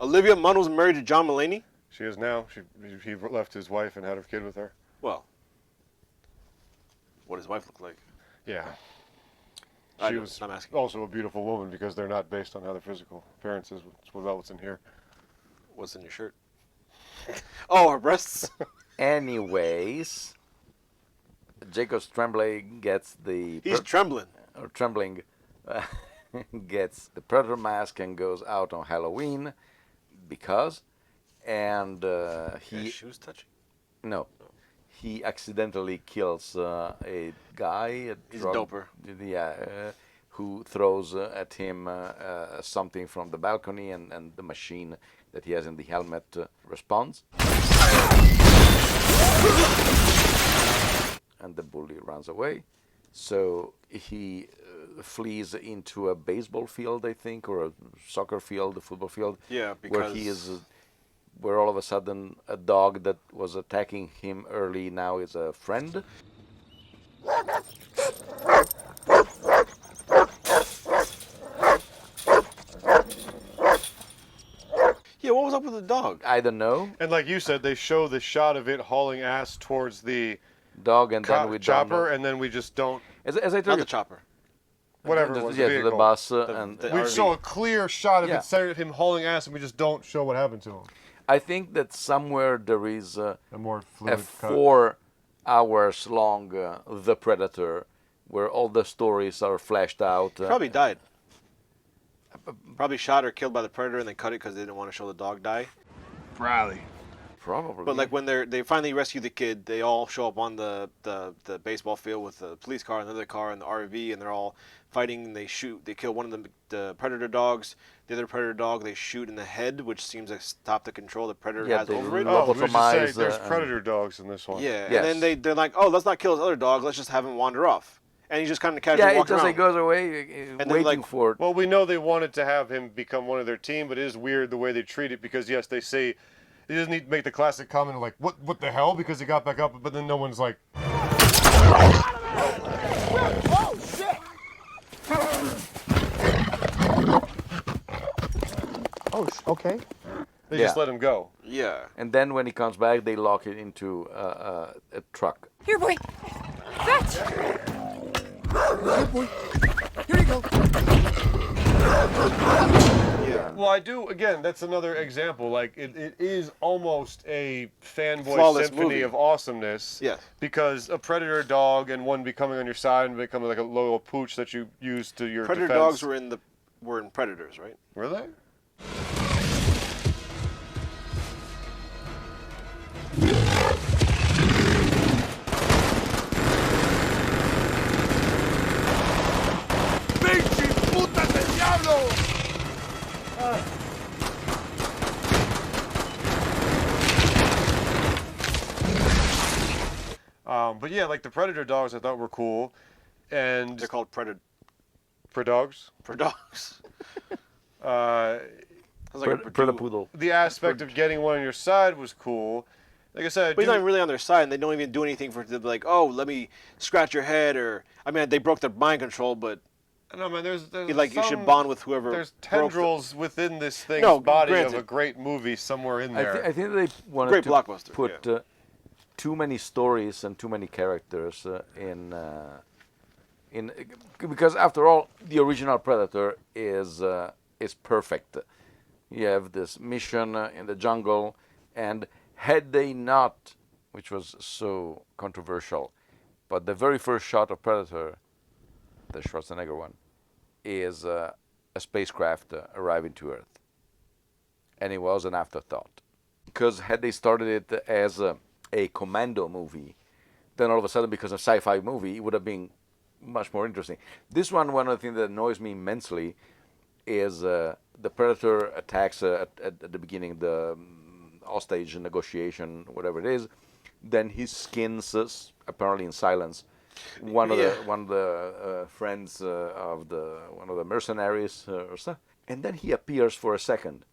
Speaker 9: Olivia Munn was married to John Mulaney?
Speaker 5: She is now. He left his wife and had a kid with her.
Speaker 9: Well, what does his wife look like?
Speaker 5: Yeah.
Speaker 9: I'm
Speaker 5: She was
Speaker 9: asking.
Speaker 5: also a beautiful woman because they're not based on how their physical appearance is. It's about what's in here.
Speaker 9: What's in your shirt? Oh, her breasts.
Speaker 6: Anyways, Jacob Tremblay gets the...
Speaker 9: He's trembling.
Speaker 6: Or trembling. Gets the predator mask and goes out on Halloween because... And he...
Speaker 9: shoes touching?
Speaker 6: No. He accidentally kills a guy...
Speaker 9: He's a doper.
Speaker 6: Yeah, who throws at him something from the balcony, and the machine that he has in the helmet responds. And the bully runs away. So he flees into a baseball field, I think, or a soccer field, a football field.
Speaker 9: Yeah,
Speaker 6: where he is... where all of a sudden a dog that was attacking him early now is a friend.
Speaker 9: Yeah, what was up with the dog?
Speaker 6: I don't know.
Speaker 5: And like you said, they show the shot of it hauling ass towards the
Speaker 6: dog, and then we
Speaker 5: chopper, and then we just don't.
Speaker 6: As I told
Speaker 9: Not
Speaker 6: you,
Speaker 9: the chopper.
Speaker 5: Whatever it was,
Speaker 6: yeah,
Speaker 5: the
Speaker 6: to the
Speaker 5: vehicle.
Speaker 6: bus, and
Speaker 5: We show a clear shot of
Speaker 6: Yeah.
Speaker 5: it centered at him hauling ass, and we just don't show what happened to him.
Speaker 6: I think that somewhere there is
Speaker 5: A more
Speaker 6: a
Speaker 5: fluid cut.
Speaker 6: 4 hours long The Predator, where all the stories are fleshed out.
Speaker 9: Probably died. Probably shot or killed by the predator, and they cut it because they didn't want to show the dog die.
Speaker 10: Probably.
Speaker 6: Probably.
Speaker 9: But like when they finally rescue the kid, they all show up on the baseball field with the police car, another car, and the RV, and they're all fighting. And they shoot. They kill one of the predator dogs. The other predator dog they shoot in the head, which seems to stop the control the predator
Speaker 6: Yeah,
Speaker 9: has
Speaker 6: they
Speaker 9: over it.
Speaker 5: Oh, we should say
Speaker 6: lobotomize,
Speaker 5: there's predator dogs in this one.
Speaker 9: Yeah,
Speaker 6: Yes.
Speaker 9: and then they're like, oh, let's not kill his other dog. Let's just have him wander off. And he just kind of casually
Speaker 6: Yeah, it
Speaker 9: walks
Speaker 6: just
Speaker 9: around.
Speaker 6: goes away,
Speaker 9: And then,
Speaker 6: waiting
Speaker 9: like,
Speaker 6: for it.
Speaker 5: Well, we know they wanted to have him become one of their team, but it is weird the way they treat it because, yes, they say he doesn't need to make the classic comment of like, what the hell? Because he got back up, but then no one's like,
Speaker 7: Oh, shit!
Speaker 10: Oh, okay.
Speaker 5: they just let him go.
Speaker 9: Yeah.
Speaker 6: And then when he comes back, they lock it into a truck.
Speaker 12: Here, boy. Fetch!
Speaker 7: Here, boy. Here you go.
Speaker 9: Yeah.
Speaker 5: Well, I do, again, that's another example. Like, it is almost a fanboy
Speaker 9: Flawless
Speaker 5: symphony
Speaker 9: movie.
Speaker 5: of awesomeness.
Speaker 9: Yes.
Speaker 5: Because a predator dog and one becoming on your side and becoming like a little pooch that you use to your
Speaker 9: Predator
Speaker 5: defense.
Speaker 9: dogs were in Predators, right?
Speaker 5: Were they?
Speaker 7: ¡Pinche putas del diablo!
Speaker 5: But yeah, like the predator dogs I thought were cool. And
Speaker 9: They're called Predator.
Speaker 5: Predogs?
Speaker 9: Predogs.
Speaker 5: Uh,
Speaker 9: Sounds like a
Speaker 6: Predapoodle.
Speaker 5: the aspect of getting one on your side was cool. Like I said,
Speaker 9: But he's not even really on their side, and they don't even do anything for it to be like, oh, let me scratch your head, or I mean, they broke their mind control, but
Speaker 5: no, man, there's
Speaker 9: like you should bond with whoever.
Speaker 5: There's
Speaker 9: broke the-
Speaker 5: tendrils within this thing's
Speaker 9: No,
Speaker 5: body
Speaker 9: granted.
Speaker 5: of a great movie somewhere in there.
Speaker 6: I think they wanted
Speaker 9: Great
Speaker 6: to
Speaker 9: blockbuster,
Speaker 6: put too many stories and too many characters in Because after all, the original Predator is perfect. You have this mission in the jungle, and had they not, which was so controversial, but the very first shot of Predator, the Schwarzenegger one, is a spacecraft arriving to Earth, and it was an afterthought. Because had they started it as a commando movie, then all of a sudden, because of sci-fi movie, it would have been much more interesting. This one of the things that annoys me immensely is the Predator attacks at the beginning, the hostage negotiation, whatever it is. Then he skins, apparently in silence, one of the friends of one of the mercenaries or so, and then he appears for a second.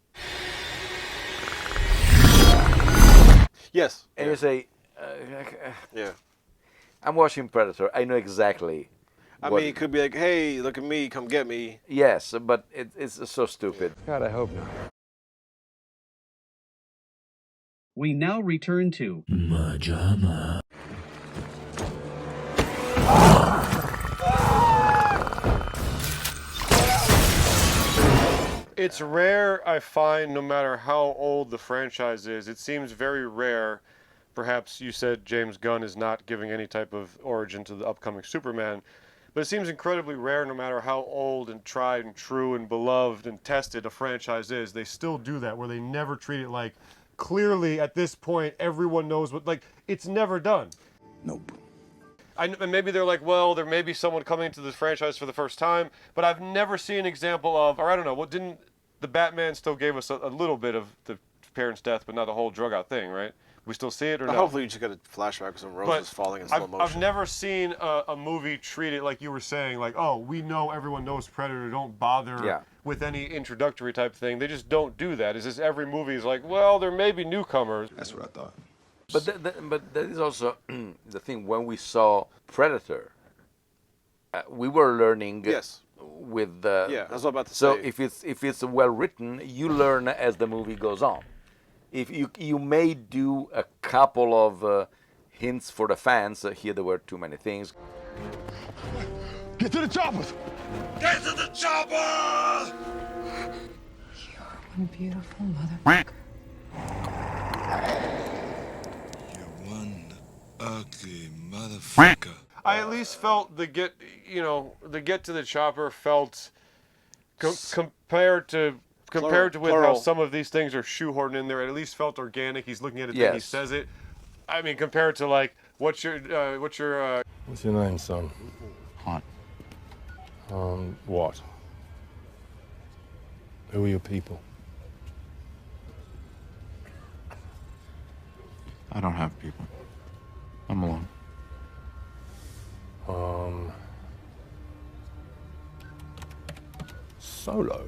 Speaker 9: Yes.
Speaker 6: And you say,
Speaker 9: yeah.
Speaker 6: I'm watching Predator. I know exactly.
Speaker 9: I mean, it could be like, hey, look at me, come get me.
Speaker 6: Yes, but it's so stupid.
Speaker 10: God, I hope not.
Speaker 15: We now return to
Speaker 1: MaJaMa.
Speaker 5: It's rare, I find, no matter how old the franchise is, it seems very rare. Perhaps you said James Gunn is not giving any type of origin to the upcoming Superman, but it seems incredibly rare no matter how old and tried and true and beloved and tested a franchise is. They still do that, where they never treat it like, clearly at this point, everyone knows what, like, it's never done.
Speaker 3: Nope.
Speaker 5: And maybe they're like, well, there may be someone coming to this franchise for the first time, but I've never seen an example of, or I don't know, what didn't the Batman still gave us a little bit of the parents' death, but not the whole drug out thing, right? We still see it or no?
Speaker 9: Hopefully you just get a flashback of some roses falling in slow motion.
Speaker 5: I've never seen a movie treat it like you were saying, like, oh, we know everyone knows Predator, don't bother with any introductory type thing. They just don't do that. It's just every movie is like, well, there may be newcomers.
Speaker 3: That's what I thought.
Speaker 6: But that is also the thing. When we saw Predator, we were learning.
Speaker 9: Yes.
Speaker 6: With the
Speaker 9: yeah, I was about to
Speaker 6: say.
Speaker 9: So
Speaker 6: if it's well written, you learn as the movie goes on. If you may do a couple of hints for the fans. Here there were too many things.
Speaker 10: Get to the choppers!
Speaker 1: Get to the choppers!
Speaker 11: You're one beautiful motherfucker.
Speaker 1: You're one ugly motherfucker.
Speaker 5: I at least felt the get to the chopper felt compared to with how some of these things are shoehorned in there. It at least felt organic. He's looking at it, and he says it. I mean, compared to like, what's your
Speaker 10: name, son?
Speaker 18: Hunt.
Speaker 10: What? Who are your people?
Speaker 18: I don't have people. I'm alone.
Speaker 10: Solo.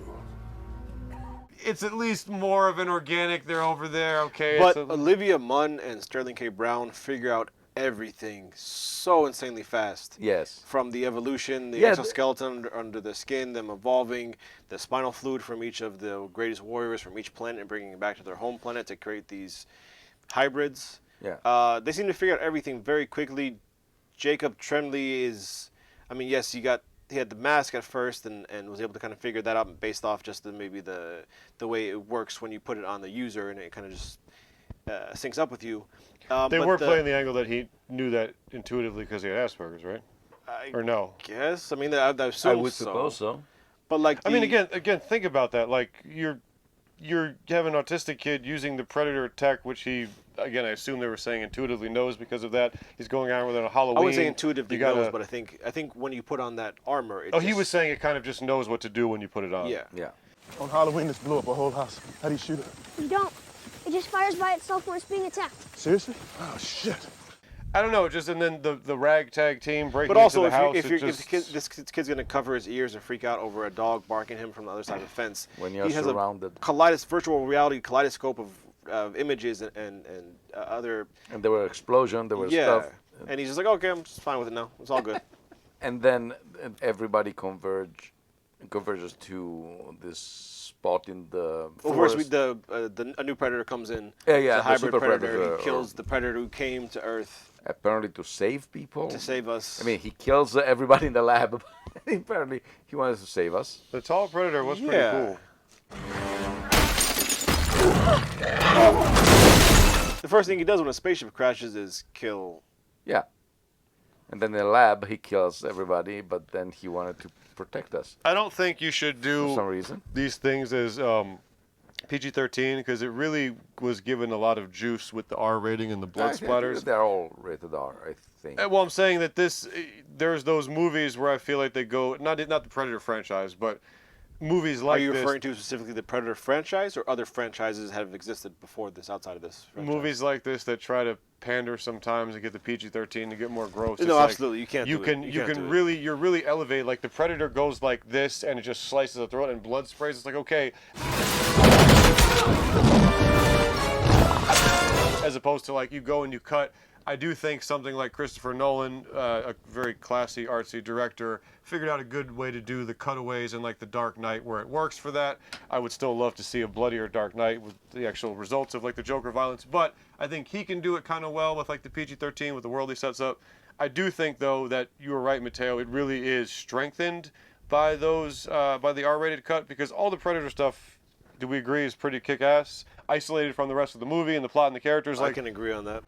Speaker 5: It's at least more of an organic. They're over there, okay.
Speaker 9: But Olivia Munn and Sterling K. Brown figure out everything so insanely fast.
Speaker 6: Yes.
Speaker 9: From the evolution, the exoskeleton under the skin, them evolving, the spinal fluid from each of the greatest warriors from each planet and bringing it back to their home planet to create these hybrids.
Speaker 6: Yeah.
Speaker 9: They seem to figure out everything very quickly. Jacob Tremblay is, I mean, yes, he had the mask at first and was able to kind of figure that out based off just maybe the way it works when you put it on the user and it kind of just syncs up with you.
Speaker 5: They were playing the angle that he knew that intuitively because he had Asperger's, right? Or no?
Speaker 9: Yes. I mean, I
Speaker 6: would suppose so.
Speaker 9: But like,
Speaker 5: I mean, again, think about that. Like, you have an autistic kid using the Predator tech, which he, again, I assume they were saying intuitively knows because of that. He's going out with it on Halloween.
Speaker 9: I wouldn't say intuitively knows, but I think when you put on that armor,
Speaker 5: he was saying it kind of just knows what to do when you put it on.
Speaker 9: Yeah.
Speaker 6: Yeah.
Speaker 10: On Halloween, this blew up a whole house. How do you shoot it?
Speaker 19: You don't. It just fires by itself when it's being attacked.
Speaker 10: Seriously? Oh, shit.
Speaker 5: I don't know, and then the ragtag team breaking
Speaker 9: but also,
Speaker 5: into the house.
Speaker 9: If this kid's going to cover his ears and freak out over a dog barking at him from the other side of the fence,
Speaker 6: when you're
Speaker 9: he has
Speaker 6: surrounded.
Speaker 9: a virtual reality kaleidoscope of images and other.
Speaker 6: And there were explosions, there was stuff.
Speaker 9: And he's just like, okay, I'm just fine with it now. It's all good.
Speaker 6: And then everybody converge converges to this spot in the
Speaker 9: Well,
Speaker 6: forest.
Speaker 9: first, a new predator comes in.
Speaker 6: Yeah,
Speaker 9: It's a
Speaker 6: the
Speaker 9: hybrid
Speaker 6: super
Speaker 9: predator. He kills the predator who came to Earth.
Speaker 6: Apparently to save people.
Speaker 9: To save us.
Speaker 6: I mean, he kills everybody in the lab. Apparently, he wanted to save us.
Speaker 5: The tall predator was pretty cool.
Speaker 9: The first thing he does when a spaceship crashes is kill.
Speaker 6: Yeah. And then in the lab, he kills everybody, but then he wanted to protect us.
Speaker 5: I don't think you should do
Speaker 6: For some reason.
Speaker 5: these things as PG-13 because it really was given a lot of juice with the R rating and the blood splatters.
Speaker 6: They're all rated R, I think.
Speaker 5: Well, I'm saying that there's those movies where I feel like they go not the Predator franchise, but movies like
Speaker 9: Are you
Speaker 5: this.
Speaker 9: referring to specifically the Predator franchise or other franchises that have existed before this, outside of this franchise?
Speaker 5: Movies like this that try to pander sometimes and get the PG-13 to get more gross.
Speaker 9: No, absolutely, you can't.
Speaker 5: You can really, you're really elevated. Like the Predator goes like this and it just slices the throat and blood sprays. It's like okay. As opposed to like you go and you cut. I do think something like Christopher Nolan, a very classy, artsy director, figured out a good way to do the cutaways in like The Dark Knight where it works for that. I would still love to see a bloodier Dark Knight with the actual results of like the Joker violence, but I think he can do it kind of well with like the PG-13 with the world he sets up. I do think though that you were right, Matteo. It really is strengthened by those by the R-rated cut because all the Predator stuff, do we agree, is pretty kick-ass, isolated from the rest of the movie and the plot and the characters.
Speaker 9: I can agree on that.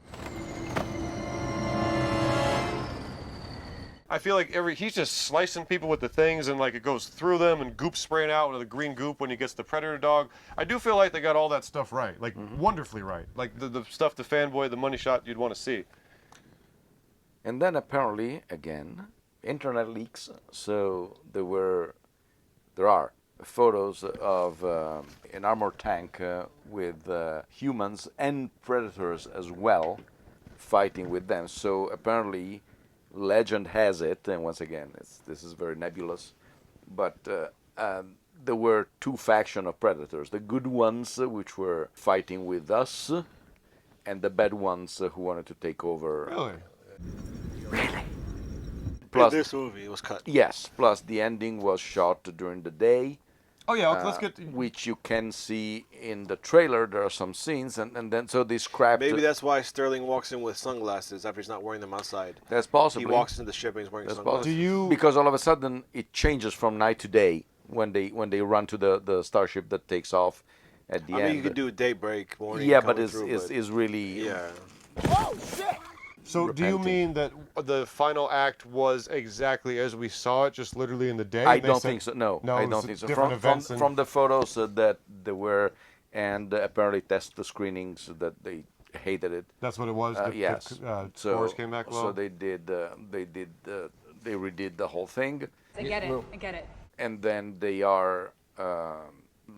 Speaker 5: I feel like he's just slicing people with the things and like it goes through them and goop spraying out with the green goop when he gets the Predator dog. I do feel like they got all that stuff right, like wonderfully right. Like the stuff the fanboy, the money shot you'd want to see.
Speaker 6: And then apparently, again, internet leaks. So there are photos of an armored tank with humans and predators as well fighting with them. So apparently legend has it, and once again, this is very nebulous, but there were two factions of predators: the good ones, which were fighting with us, and the bad ones who wanted to take over.
Speaker 5: Really?
Speaker 6: Plus,
Speaker 9: in this movie, it was cut.
Speaker 6: Yes. Plus, the ending was shot during the day.
Speaker 5: Oh yeah, let's get
Speaker 6: which you can see in the trailer. There are some scenes, and then so they scrapped.
Speaker 9: Maybe that's why Sterling walks in with sunglasses after he's not wearing them outside.
Speaker 6: That's possible.
Speaker 9: He walks into the ship and he's wearing sunglasses.
Speaker 6: Because all of a sudden it changes from night to day when they run to the starship that takes off at the end.
Speaker 9: I mean, you could do daybreak morning.
Speaker 6: Yeah, but is really.
Speaker 9: Yeah.
Speaker 5: Oh shit! So do you mean that the final act was exactly as we saw it, just literally in the day?
Speaker 6: I don't think so. No, I don't think so. From the photos that there were, and apparently test screenings that they hated it.
Speaker 5: That's what it was.
Speaker 6: Yes.
Speaker 5: Scores came back low.
Speaker 6: So they redid the whole thing.
Speaker 8: I get it. I get it.
Speaker 6: And then they are,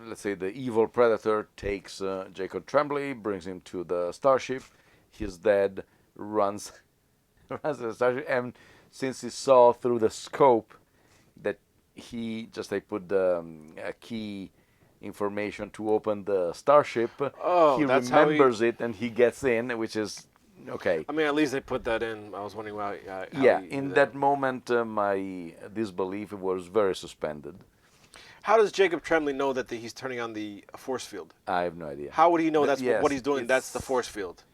Speaker 6: let's say, the evil predator takes Jacob Tremblay, brings him to the starship. He's dead. Runs to the starship, and since he saw through the scope that they put the key information to open the starship, he remembers it and he gets in, which is okay.
Speaker 9: I mean, at least they put that in. I was wondering why.
Speaker 6: In that moment, my disbelief was very suspended.
Speaker 9: How does Jacob Tremblay know that he's turning on the force field?
Speaker 6: I have no idea.
Speaker 9: How would he know that's what he's doing? That's the force field.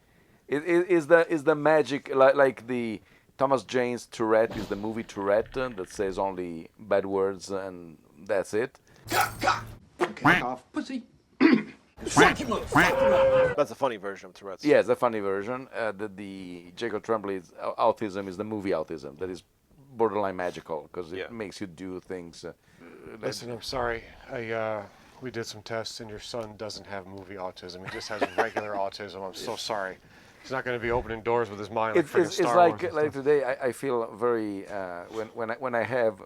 Speaker 6: It is the magic, like the Thomas Jane's Tourette is the movie Tourette that says only bad words and that's it.
Speaker 20: Off, pussy.
Speaker 9: That's a funny version of Tourette's.
Speaker 6: Yes, the funny version. The Jacob Tremblay's autism is the movie autism that is borderline magical because it makes you do things.
Speaker 5: Listen, I'm sorry. We did some tests and your son doesn't have movie autism. He just has regular autism. I'm so sorry. He's not going to be opening doors with his mind like freaking Star Wars.
Speaker 6: It's like today. I feel very when I have.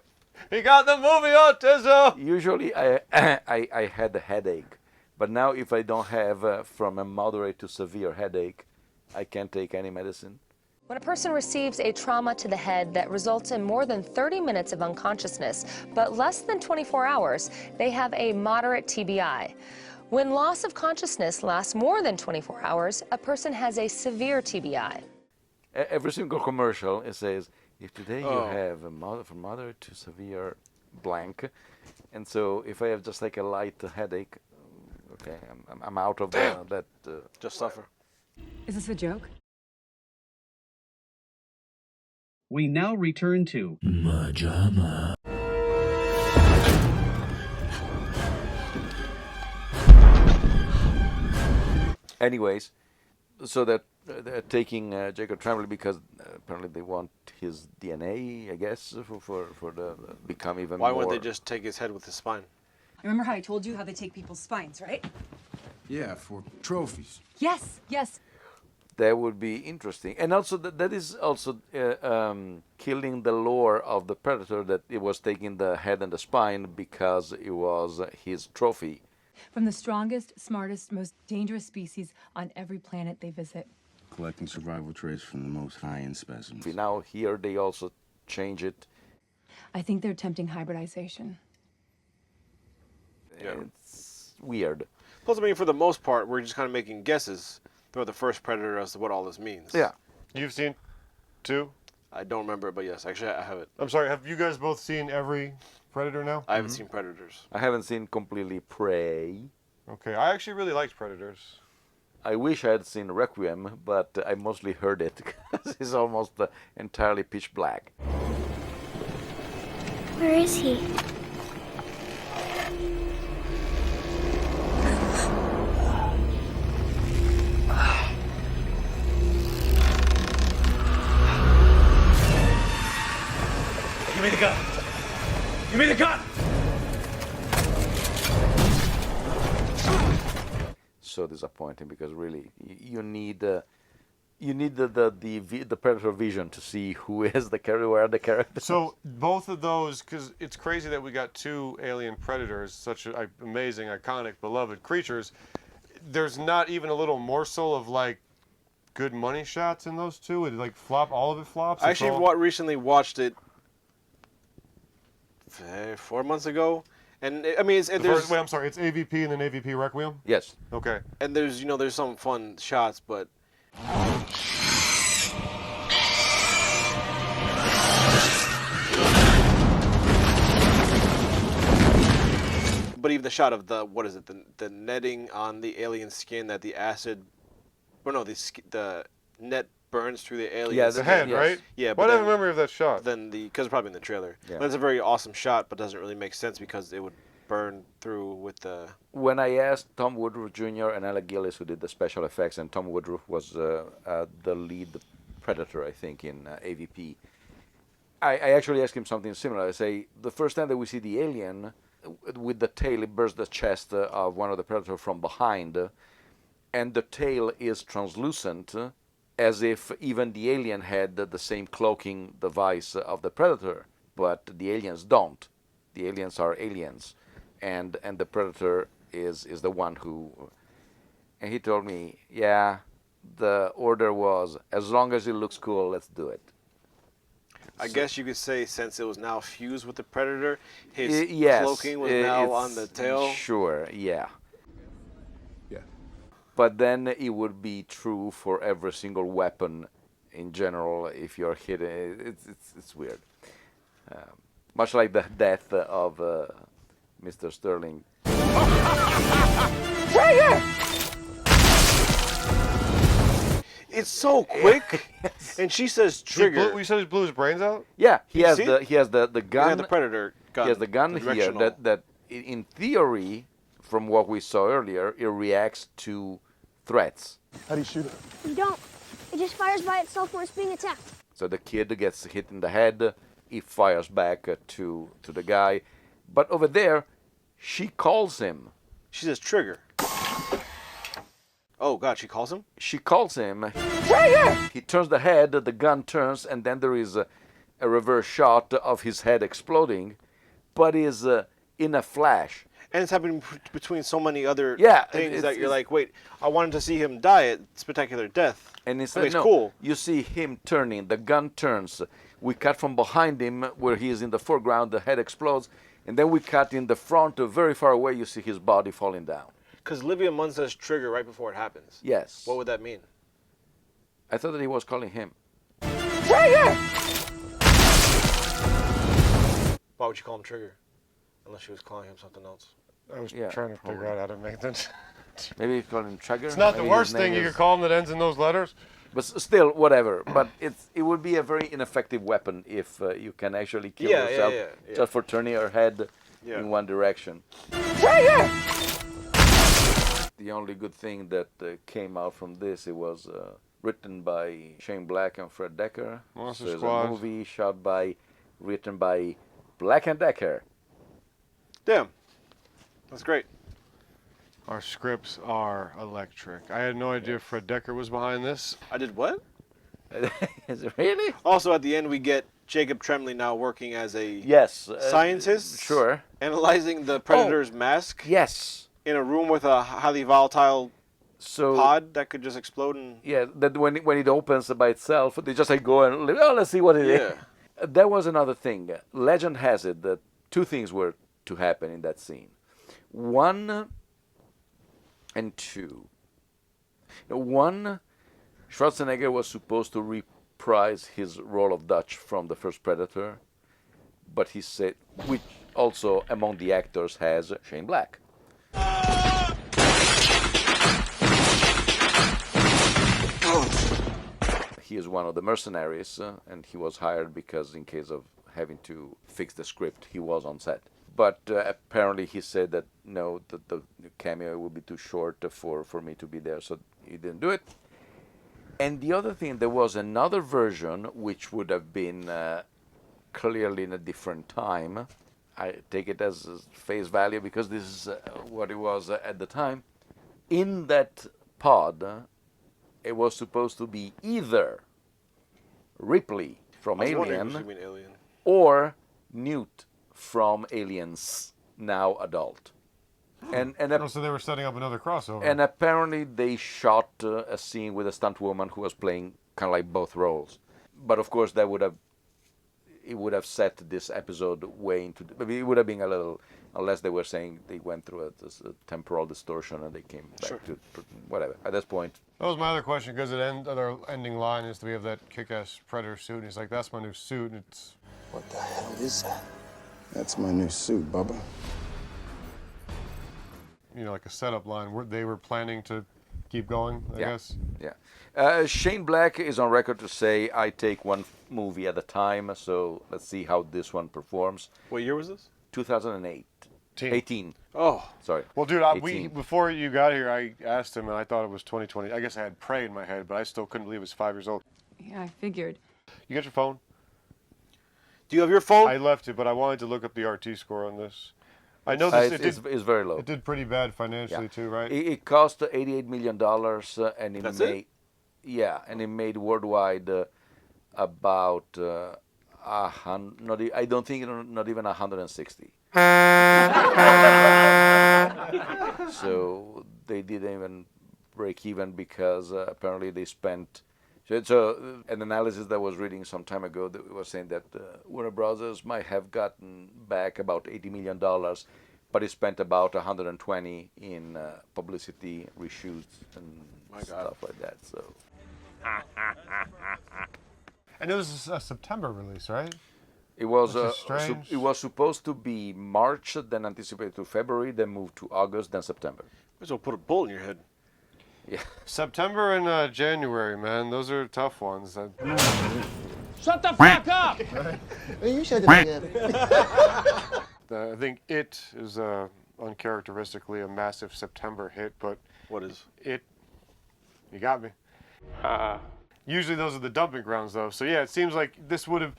Speaker 5: He got the movie autism.
Speaker 6: Usually I had a headache, but now if I don't have from a moderate to severe headache, I can't take any medicine.
Speaker 2: When a person receives a trauma to the head that results in more than 30 minutes of unconsciousness, but less than 24 hours, they have a moderate TBI. When loss of consciousness lasts more than 24 hours, a person has a severe TBI.
Speaker 6: Every single commercial, it says, if today you have from moderate to severe blank, And so if I have just like a light headache, okay, I'm out of that.
Speaker 9: Just suffer.
Speaker 8: Is this a joke?
Speaker 15: We now return to
Speaker 1: MaJaMa.
Speaker 6: Anyways, so they're taking Jacob Tremblay because apparently they want his DNA, I guess, for the become even
Speaker 9: Why
Speaker 6: more.
Speaker 9: wouldn't they just take his head with his spine?
Speaker 12: Remember how I told you how they take people's spines, right?
Speaker 14: Yeah, for trophies.
Speaker 12: Yes, yes.
Speaker 6: That would be interesting, and also that is also killing the lore of the predator that it was taking the head and the spine because it was his trophy.
Speaker 8: From the strongest, smartest, most dangerous species on every planet they visit.
Speaker 3: Collecting survival traits from the most high-end specimens.
Speaker 6: Now here they also change it.
Speaker 8: I think they're attempting hybridization.
Speaker 9: Yeah.
Speaker 6: It's weird.
Speaker 9: Plus, I mean, for the most part, we're just kind of making guesses throughout the first Predator as to what all this means.
Speaker 6: Yeah.
Speaker 5: You've seen 2?
Speaker 9: I don't remember it, but yes, actually, I have it.
Speaker 5: I'm sorry, have you guys both seen every Predator now?
Speaker 9: I haven't seen Predators.
Speaker 6: I haven't seen completely Prey.
Speaker 5: Okay, I actually really liked Predators.
Speaker 6: I wish I had seen Requiem, but I mostly heard it because it's almost entirely pitch black.
Speaker 19: Where is he?
Speaker 7: Give me the gun. Give me the gun.
Speaker 6: So disappointing because really you need the Predator vision to see who is the character, where are the characters.
Speaker 5: So both of those, because it's crazy that we got 2 alien predators, such amazing, iconic, beloved creatures. There's not even a little morsel of like good money shots in those 2. It like all of it flops.
Speaker 9: I actually recently watched it 4 months ago, and I mean,
Speaker 5: wait, I'm sorry, it's AVP and then AVP Requiem.
Speaker 6: Yes.
Speaker 5: Okay.
Speaker 9: And there's some fun shots, but. But even the shot of the netting on the alien skin that the acid, the net burns through the alien.
Speaker 5: Yeah, the head,
Speaker 9: yes.
Speaker 5: right?
Speaker 9: Yeah.
Speaker 5: Why do I have a memory of that shot?
Speaker 9: Because probably in the trailer.
Speaker 6: Yeah.
Speaker 9: But it's a very awesome shot, but doesn't really make sense because it would burn through with the.
Speaker 6: When I asked Tom Woodruff Jr. and Alec Gillis, who did the special effects, and Tom Woodruff was the lead Predator, I think, in AVP, I actually asked him something similar. I say, the first time that we see the alien, with the tail, it bursts the chest of one of the Predators from behind, and the tail is translucent, as if even the alien had the same cloaking device of the Predator, but the aliens don't. The aliens are aliens, and the Predator is the one who. And he told me, yeah, the order was, as long as it looks cool, let's do it.
Speaker 9: I guess you could say, since it was now fused with the Predator, his
Speaker 6: yes,
Speaker 9: cloaking was now on the tail.
Speaker 6: Sure, yeah.
Speaker 10: Yeah.
Speaker 6: But then it would be true for every single weapon in general if you're hit. It's weird. Much like the death of Mr. Sterling.
Speaker 9: Trigger! It's so quick, and she says trigger.
Speaker 5: We said he blew his brains out?
Speaker 6: Yeah, he
Speaker 9: You
Speaker 6: has
Speaker 9: see?
Speaker 6: the gun.
Speaker 9: Yeah, the Predator gun.
Speaker 6: He has the gun
Speaker 9: the
Speaker 6: here
Speaker 9: directional.
Speaker 6: that in theory, from what we saw earlier, it reacts to threats.
Speaker 10: How do you shoot it?
Speaker 19: You don't. It just fires by itself when it's being attacked.
Speaker 6: So the kid gets hit in the head, he fires back to the guy. But over there, she calls him.
Speaker 9: She says trigger. Oh God, she calls him?
Speaker 6: She calls him. Trigger! He turns the head, the gun turns, and then there is a reverse shot of his head exploding, but is in a flash.
Speaker 9: And it's happening between so many other things that you're like, wait, I wanted to see him die at spectacular death.
Speaker 6: And it's,
Speaker 9: it's cool.
Speaker 6: You see him turning, the gun turns. We cut from behind him where he is in the foreground, the head explodes, and then we cut in the front, very far away, you see his body falling down.
Speaker 9: Because Livia Munn says trigger right before it happens.
Speaker 6: Yes.
Speaker 9: What would that mean?
Speaker 6: I thought that he was calling him.
Speaker 9: Trigger! Why would you call him trigger? Unless she was calling him something else.
Speaker 5: I was
Speaker 6: Yeah,
Speaker 5: trying to figure
Speaker 6: probably.
Speaker 5: out how to make that.
Speaker 6: Maybe you call him Chugger.
Speaker 5: It's not the
Speaker 6: Maybe
Speaker 5: worst
Speaker 6: his name
Speaker 5: thing you
Speaker 6: is-
Speaker 5: could call him that ends in those letters.
Speaker 6: But still, whatever. But it would be a very ineffective weapon if you can actually kill yourself
Speaker 9: yeah.
Speaker 6: just for turning your head
Speaker 9: Yeah.
Speaker 6: in one direction. The only good thing that came out from this, it was written by Shane Black and Fred Decker.
Speaker 5: Monster
Speaker 6: So it's
Speaker 5: Squad.
Speaker 6: a movie written by Black and Decker.
Speaker 9: Damn. That's great.
Speaker 5: Our scripts are electric. I had no idea Fred Decker was behind this.
Speaker 9: I did what?
Speaker 6: Is it really?
Speaker 9: Also, at the end, we get Jacob Tremblay now working as a
Speaker 6: Yes.
Speaker 9: scientist.
Speaker 6: Sure.
Speaker 9: Analyzing the Predator's mask.
Speaker 6: Yes.
Speaker 9: In a room with a highly volatile pod that could just explode. And
Speaker 6: Yeah, that when it opens by itself, they just like go and let's see what it is.
Speaker 9: Yeah.
Speaker 6: There was another thing. Legend has it that two things were to happen in that scene. One and two. One, Schwarzenegger was supposed to reprise his role of Dutch from the first Predator, but he said, which also among the actors has Shane Black. He is one of the mercenaries, and he was hired because in case of having to fix the script, he was on set. But apparently he said that no, the cameo would be too short for me to be there, so he didn't do it. And the other thing, there was another version which would have been clearly in a different time. I take it as face value because this is what it was at the time. In that pod, it was supposed to be either Ripley from
Speaker 9: I was wondering
Speaker 6: Alien,
Speaker 9: if you mean Alien.
Speaker 6: or Newt from Aliens, now adult. And
Speaker 5: So they were setting up another crossover.
Speaker 6: and apparently they shot a scene with a stunt woman who was playing kind of like both roles. But of course that would have set this episode way into. It would have been a little, unless they were saying they went through a temporal distortion and they came back to whatever. At this point,
Speaker 5: That was my other question, because their ending line is to be of that kick-ass Predator suit, and he's like, that's my new suit, and it's...
Speaker 20: What the hell is that?
Speaker 13: That's my new suit, Bubba.
Speaker 5: You know, like a setup line. They were planning to keep going, I guess.
Speaker 6: Yeah. Shane Black is on record to say, I take one movie at a time, so let's see how this one performs.
Speaker 9: What year was this?
Speaker 6: 2008. 18.
Speaker 9: Oh.
Speaker 6: Sorry.
Speaker 5: Well, dude,
Speaker 6: 18.
Speaker 5: before you got here, I asked him, and I thought it was 2020. I guess I had Prey in my head, but I still couldn't believe it was 5 years old.
Speaker 8: Yeah, I figured.
Speaker 5: You got your phone?
Speaker 9: Do you have your phone?
Speaker 5: I left it, but I wanted to look up the RT score on this. I know this.
Speaker 6: It's very low.
Speaker 5: It did pretty bad financially too, right?
Speaker 6: It cost $88 million, and it
Speaker 9: That's
Speaker 6: made
Speaker 9: it?
Speaker 6: and it made worldwide about I don't think not even 160. So they didn't even break even because apparently they spent. So an analysis that I was reading some time ago that was saying that Warner Brothers might have gotten back about $80 million, but it spent about 120 in publicity, reshoots, and stuff like that. So.
Speaker 5: And it was a September release, right?
Speaker 6: It was
Speaker 5: Which is strange.
Speaker 6: it was supposed to be March, then anticipated to February, then moved to August, then September.
Speaker 9: Might as well put a bullet in your head.
Speaker 6: Yeah.
Speaker 5: September and January, man. Those are tough ones.
Speaker 16: Shut the fuck up!
Speaker 20: You shut the fuck up.
Speaker 5: I think It is uncharacteristically a massive September hit, but
Speaker 9: what is
Speaker 5: It? You got me. Usually those are the dumping grounds, though. So yeah, it seems like this would have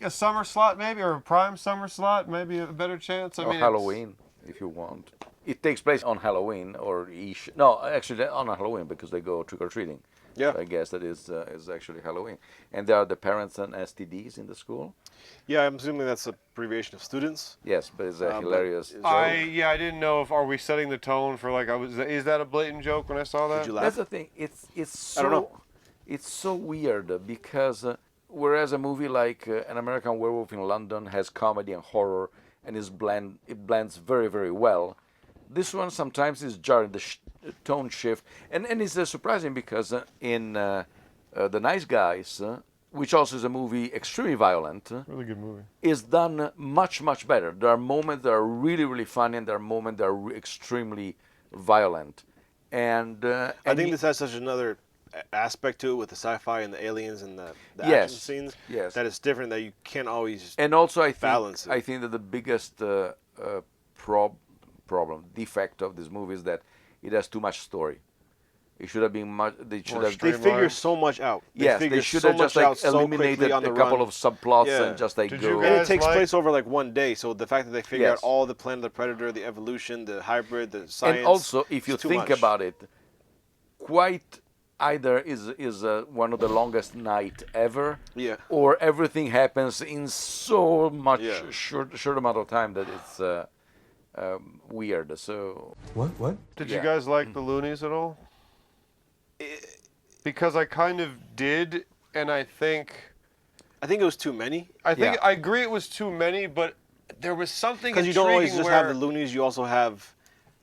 Speaker 5: a summer slot, maybe, or a prime summer slot, maybe a better chance. I
Speaker 6: Or
Speaker 5: mean,
Speaker 6: Halloween, if you want. It takes place on Halloween or no, actually on Halloween because they go trick or treating.
Speaker 9: Yeah.
Speaker 6: So I guess that is actually Halloween. And there are the parents and STDs in the school.
Speaker 9: Yeah, I'm assuming that's an abbreviation of students.
Speaker 6: Yes, but it's a hilarious joke.
Speaker 5: I didn't know if are we setting the tone for like is that a blatant joke when I saw that?
Speaker 9: Did you laugh?
Speaker 6: That's the thing. It's so
Speaker 9: I don't know.
Speaker 6: It's so weird because whereas a movie like An American Werewolf in London has comedy and horror and it blends very, very well. This one sometimes is jarring, the tone shift, and it's surprising because in The Nice Guys, which also is a movie extremely violent,
Speaker 5: Really good movie.
Speaker 6: is done much, much better. There are moments that are really, really funny, and there are moments that are extremely violent. And
Speaker 9: I think this has such another aspect to it with the sci-fi and the aliens and the
Speaker 6: Yes,
Speaker 9: action scenes.
Speaker 6: yes.
Speaker 9: That it's different. That you can't always
Speaker 6: And also,
Speaker 9: balance it.
Speaker 6: I think that the biggest defect of this movie is that it has too much story. It should have been much. They
Speaker 9: figure so much out.
Speaker 6: Yes, they should have just like eliminated a couple of subplots and just like go.
Speaker 9: And it takes place over like one day, so the fact that they figure
Speaker 6: Yes.
Speaker 9: out all the Planet of the Predator, the evolution, the hybrid, the science.
Speaker 6: And also, if you
Speaker 9: it's too
Speaker 6: think
Speaker 9: much.
Speaker 6: about it, quite either is one of the longest night ever,
Speaker 9: Yeah.
Speaker 6: or everything happens in so much short amount of time that it's weird. So
Speaker 3: What?
Speaker 5: Did you guys like the Loonies at all? Because I kind of did, and I think
Speaker 9: it was too many.
Speaker 5: I think I agree it was too many, but there was something
Speaker 9: Because you don't always
Speaker 5: intriguing
Speaker 9: just have the Loonies, you also have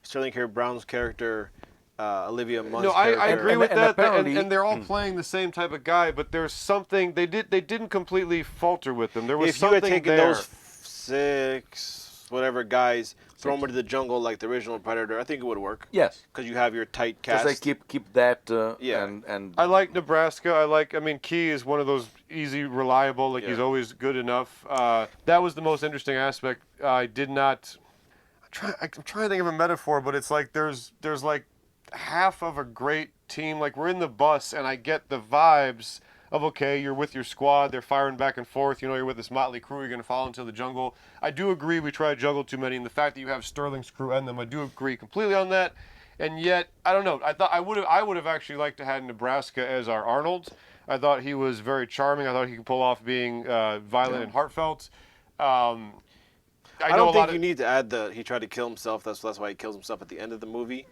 Speaker 9: Sterling K. Brown's character, Olivia Munn's
Speaker 5: No,
Speaker 9: character.
Speaker 5: I agree with that,
Speaker 6: apparently-
Speaker 5: and they're all playing the same type of guy, but there's something they didn't completely falter with them. There was
Speaker 9: If you
Speaker 5: something
Speaker 9: had taken
Speaker 5: there.
Speaker 9: those 6 whatever guys, throw them into the jungle like the original Predator, I think it would work.
Speaker 6: Yes.
Speaker 9: Because you have your tight cast.
Speaker 6: just like keep that.
Speaker 9: Yeah.
Speaker 6: And
Speaker 5: I like Nebraska. I mean, Key is one of those easy, reliable. Like he's always good enough. That was the most interesting aspect. I did not. I'm trying to think of a metaphor, but it's like there's like half of a great team. Like we're in the bus, and I get the vibes of, okay, you're with your squad, they're firing back and forth, you're with this motley crew, you're going to fall into the jungle. I do agree we try to juggle too many, and the fact that you have Sterling's crew and them, I do agree completely on that. And yet, I don't know, I thought I would have actually liked to have Nebraska as our Arnold. I thought he was very charming. I thought he could pull off being violent and heartfelt.
Speaker 9: I don't think you need to add he tried to kill himself. That's why he kills himself at the end of the movie.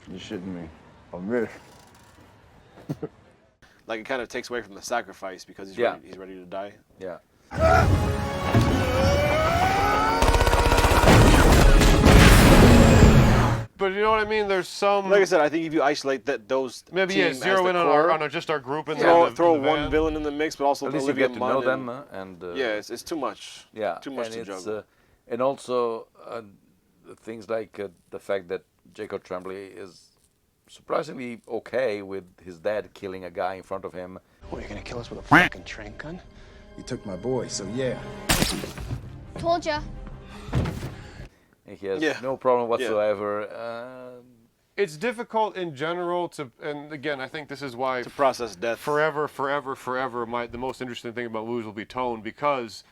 Speaker 13: You shitting me? I'm ready.
Speaker 9: Like it kind of takes away from the sacrifice because he's ready to die.
Speaker 6: Yeah.
Speaker 5: But you know what I mean? There's some.
Speaker 9: Like I said, I think if you isolate those
Speaker 5: maybe
Speaker 9: team
Speaker 5: zero
Speaker 9: as
Speaker 5: in
Speaker 9: the
Speaker 5: on
Speaker 9: core,
Speaker 5: just our group and
Speaker 9: throw
Speaker 5: in the
Speaker 9: one
Speaker 5: van.
Speaker 9: villain in the mix, but also
Speaker 6: At least you
Speaker 9: Olivia
Speaker 6: get to
Speaker 9: Munn
Speaker 6: know them, and
Speaker 9: yeah, it's too much.
Speaker 6: Yeah,
Speaker 9: too much
Speaker 6: and
Speaker 9: to
Speaker 6: it's,
Speaker 9: juggle.
Speaker 6: and also things like the fact that Jacob Tremblay is surprisingly okay with his dad killing a guy in front of him.
Speaker 14: What, you're gonna kill us with a fucking train gun? You took my boy, so yeah.
Speaker 19: Told ya.
Speaker 6: And he has no problem whatsoever.
Speaker 5: It's difficult in general to, and again, I think this is why
Speaker 9: to process death.
Speaker 5: Forever. The most interesting thing about movies will be tone, because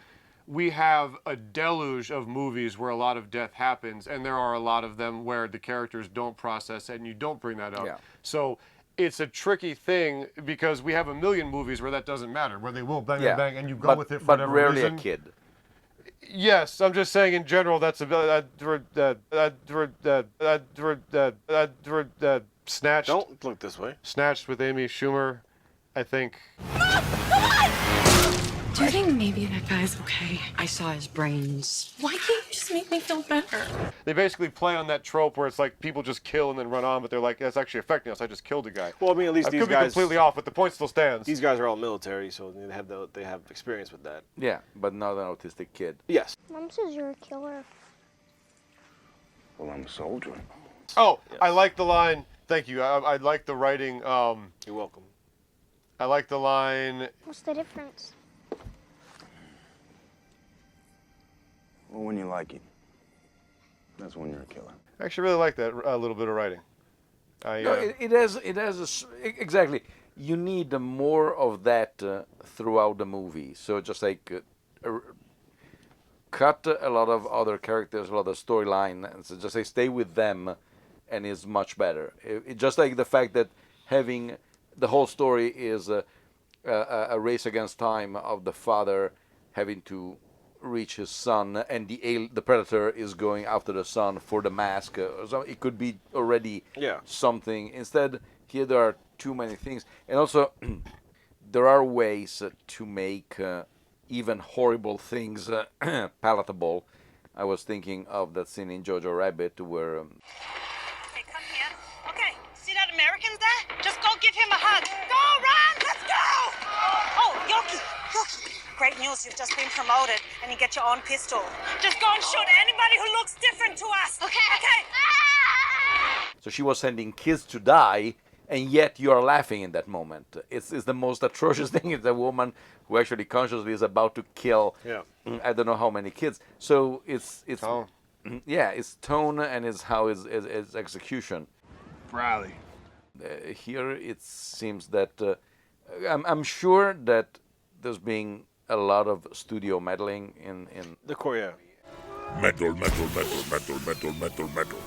Speaker 5: we have a deluge of movies where a lot of death happens, and there are a lot of them where the characters don't process it, and you don't bring that up.
Speaker 6: Yeah.
Speaker 5: So it's a tricky thing because we have a million movies where that doesn't matter, where they will bang, bang, and you go with it for whatever
Speaker 6: But rarely
Speaker 5: reason.
Speaker 6: a kid.
Speaker 5: Yes, I'm just saying in general that's Snatched.
Speaker 9: Don't look this way.
Speaker 5: Snatched with Amy Schumer, I think.
Speaker 11: Do you think maybe that guy's okay? I saw his brains. Why can't you just make me feel better?
Speaker 5: They basically play on that trope where it's like people just kill and then run on, but they're like, that's actually affecting us. I just killed a guy.
Speaker 9: Well, I mean, at least
Speaker 5: I
Speaker 9: these
Speaker 5: could
Speaker 9: guys
Speaker 5: be completely off, but the point still stands.
Speaker 9: These guys are all military, so they have experience with that.
Speaker 6: Yeah, but not an autistic kid.
Speaker 9: Yes.
Speaker 19: Mom says you're a killer.
Speaker 13: Well, I'm a soldier.
Speaker 5: Oh, yes. I like the line. Thank you. I like the writing.
Speaker 9: You're welcome.
Speaker 5: I like the line.
Speaker 19: What's the difference?
Speaker 13: Well, when you like it, that's when you're a killer.
Speaker 5: I actually really like that little bit of writing.
Speaker 6: It has exactly. You need more of that throughout the movie. So just like cut a lot of other characters, a lot of storyline, and so just say stay with them, and it's much better. It just like the fact that having the whole story is a race against time of the father having to reach his son, and the predator is going after the son for the mask. So it could be already something. Instead, here there are too many things, and also there are ways to make even horrible things palatable. I was thinking of that scene in Jojo Rabbit where.
Speaker 4: Hey, come here. Okay, see that American Americans there? Just go give him a hug. Go, run! Let's go! Oh, Yoki, great news. You've just been promoted, and you get your own pistol. Just go and shoot anybody who looks different to us. Okay.
Speaker 6: So she was sending kids to die, and yet you are laughing in that moment. It's the most atrocious thing. It's a woman who actually consciously is about to kill I don't know how many kids. So it's
Speaker 5: tone.
Speaker 6: Yeah, it's tone and it's how it's execution.
Speaker 10: Riley.
Speaker 6: Here it seems that I'm sure that there's been a lot of studio meddling in
Speaker 9: the Korea.
Speaker 1: Metal, metal, metal, metal, metal, metal, metal.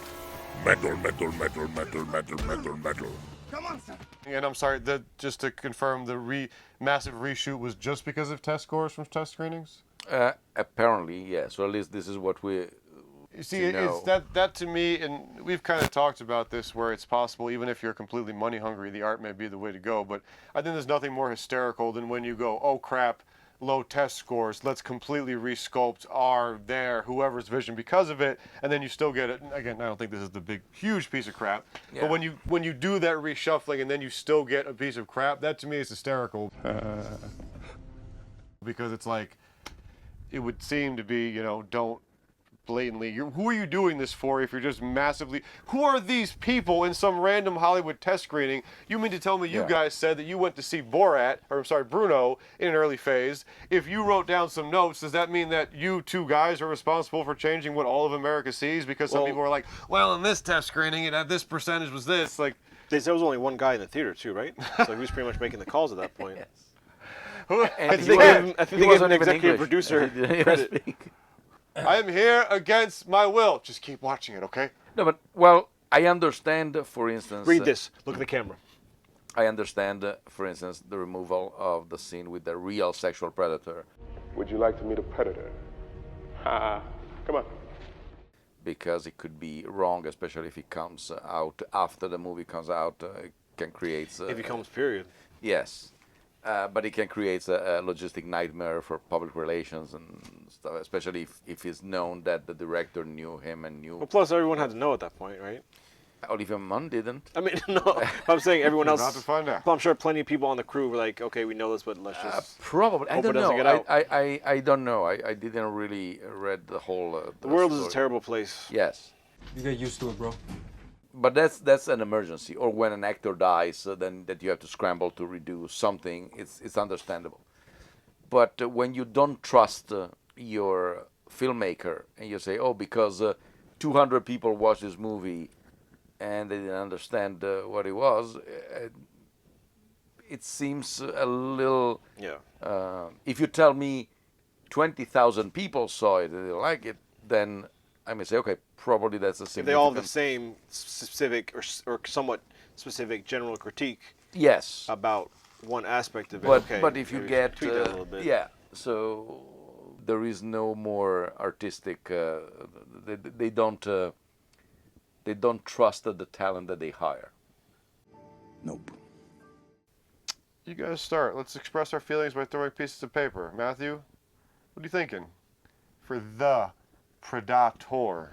Speaker 1: Metal, metal, metal, metal, metal, metal, metal.
Speaker 7: Come on, son.
Speaker 5: And I'm sorry, just to confirm, the massive reshoot was just because of test scores from test screenings?
Speaker 6: Apparently, yes. Or at least this is what we
Speaker 5: see. It's that to me, and we've kind of talked about this, where it's possible, even if you're completely money hungry, the art may be the way to go. But I think there's nothing more hysterical than when you go, oh crap, low test scores, let's completely resculpt whoever's vision because of it, and then you still get it. Again, I don't think this is the big, huge piece of crap, but when you do that reshuffling and then you still get a piece of crap, that to me is hysterical. Because it's like, it would seem to be, don't blatantly, who are you doing this for if you're just massively, who are these people in some random Hollywood test screening? You mean to tell me you guys said that you went to see Bruno in an early phase? If you wrote down some notes, does that mean that you two guys are responsible for changing what all of America sees? Because some people are like, well, in this test screening, this percentage was this. Like,
Speaker 9: there was only one guy in the theater too, right? So he was pretty much making the calls at that point. I think they gave him an executive producer credit.
Speaker 5: I am here against my will. Just keep watching it, okay?
Speaker 6: No, but, well, I understand, for instance...
Speaker 9: Read this. Look at the camera.
Speaker 6: I understand, for instance, the removal of the scene with the real sexual predator.
Speaker 10: Would you like to meet a predator? Come on.
Speaker 6: Because it could be wrong, especially if it comes out after the movie comes out. It can create...
Speaker 9: if it comes, period.
Speaker 6: Yes. But it can create a logistic nightmare for public relations and stuff, especially if it's known that the director knew him and knew...
Speaker 9: Well, plus everyone had to know at that point, right?
Speaker 6: Olivia Munn didn't.
Speaker 9: I mean, no, I'm saying everyone else...
Speaker 5: About to find out.
Speaker 9: I'm sure plenty of people on the crew were like, okay, we know this, but let's just...
Speaker 6: Probably. I don't know. I don't know. I didn't really read the whole...
Speaker 9: the world is a terrible place.
Speaker 6: Yes.
Speaker 17: You get used to it, bro.
Speaker 6: But that's an emergency, or when an actor dies, then that you have to scramble to redo something. It's understandable. But when you don't trust your filmmaker and you say, oh, because 200 people watched this movie and they didn't understand what it was, it seems a little.
Speaker 9: Yeah.
Speaker 6: If you tell me 20,000 people saw it and they like it, then I may say, okay, probably that's a significant...
Speaker 9: If they all have the same specific or somewhat specific general critique
Speaker 6: yes.
Speaker 9: about one aspect of it,
Speaker 6: but if you get...
Speaker 9: tweak that a little bit.
Speaker 6: Yeah, so there is no more artistic... they don't trust the talent that they hire.
Speaker 13: Nope.
Speaker 5: You guys start. Let's express our feelings by throwing pieces of paper. Matthew, what are you thinking? For the Predator.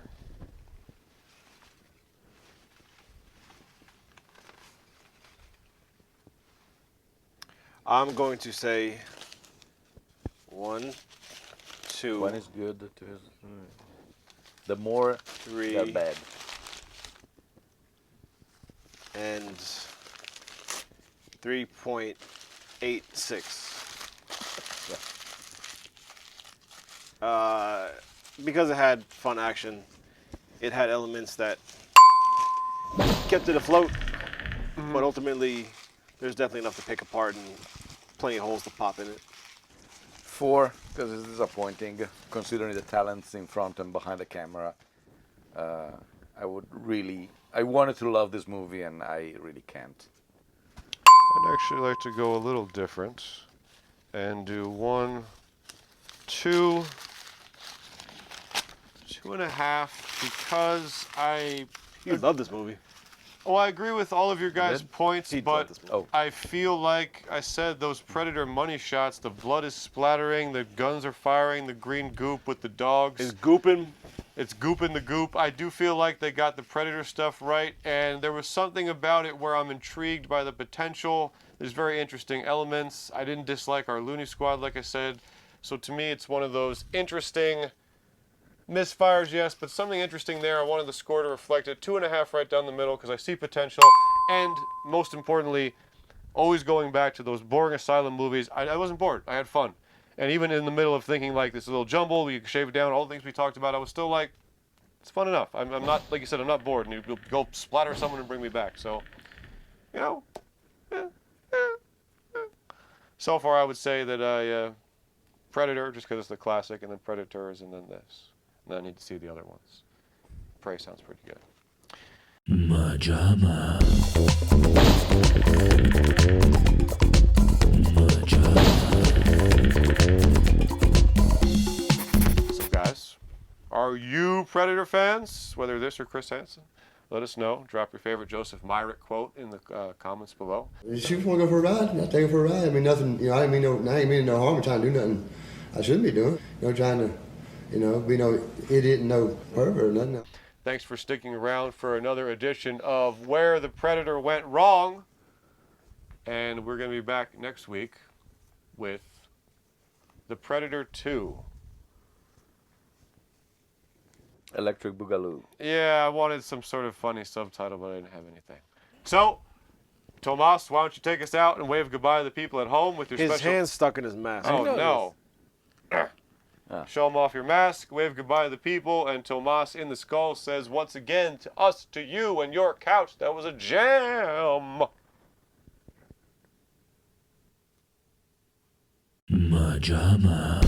Speaker 9: I'm going to say 1, 2.
Speaker 6: 1 is good. 2 is... The more,
Speaker 9: 3,
Speaker 6: the bad.
Speaker 9: And 3.86. Because it had fun action, it had elements that kept it afloat, but ultimately there's definitely enough to pick apart and plenty of holes to pop in it.
Speaker 6: 4, because it's disappointing, considering the talents in front and behind the camera. I wanted to love this movie and I really can't.
Speaker 5: I'd actually like to go a little different and do 1, 2, 2.5, because
Speaker 9: You love this movie.
Speaker 5: Oh, I agree with all of your guys' points, but I feel like I said those Predator money shots, the blood is splattering, the guns are firing, the green goop with the dogs.
Speaker 9: It's gooping.
Speaker 5: It's goop in the goop. I do feel like they got the Predator stuff right, and there was something about it where I'm intrigued by the potential. There's very interesting elements. I didn't dislike our Looney Squad, like I said. So to me, it's one of those interesting misfires, yes, but something interesting there. I wanted the score to reflect it. 2.5 right down the middle because I see potential. And most importantly, always going back to those boring asylum movies. I wasn't bored. I had fun. And even in the middle of thinking like this is a little jumble, we can shave it down, all the things we talked about, I was still like, it's fun enough. I'm not, like you said, I'm not bored. And you'll go splatter someone and bring me back. So, you know, so far I would say that Predator, just because it's the classic, and then Predators, and then this. And then I need to see the other ones. Prey sounds pretty good.
Speaker 3: MaJaMa.
Speaker 5: So guys, are you Predator fans? Whether this or Chris Hansen? Let us know. Drop your favorite Joseph Myrick quote in the comments below.
Speaker 20: If you want to go for a ride, I'll take it for a ride. I mean, nothing, I ain't mean no harm or trying to do nothing I shouldn't be doing. Trying to, be no idiot and no pervert or nothing.
Speaker 5: Thanks for sticking around for another edition of Where the Predator Went Wrong. And we're going to be back next week with The Predator 2.
Speaker 6: Electric Boogaloo.
Speaker 5: Yeah, I wanted some sort of funny subtitle, but I didn't have anything. So, Tomas, why don't you take us out and wave goodbye to the people at home with your
Speaker 9: His
Speaker 5: special...
Speaker 9: hand's stuck in his mask.
Speaker 5: Oh, no. Show them off your mask, wave goodbye to the people, and Tomas in the skull says once again to us, to you, and your couch, that was a jam.
Speaker 3: MaJaMa.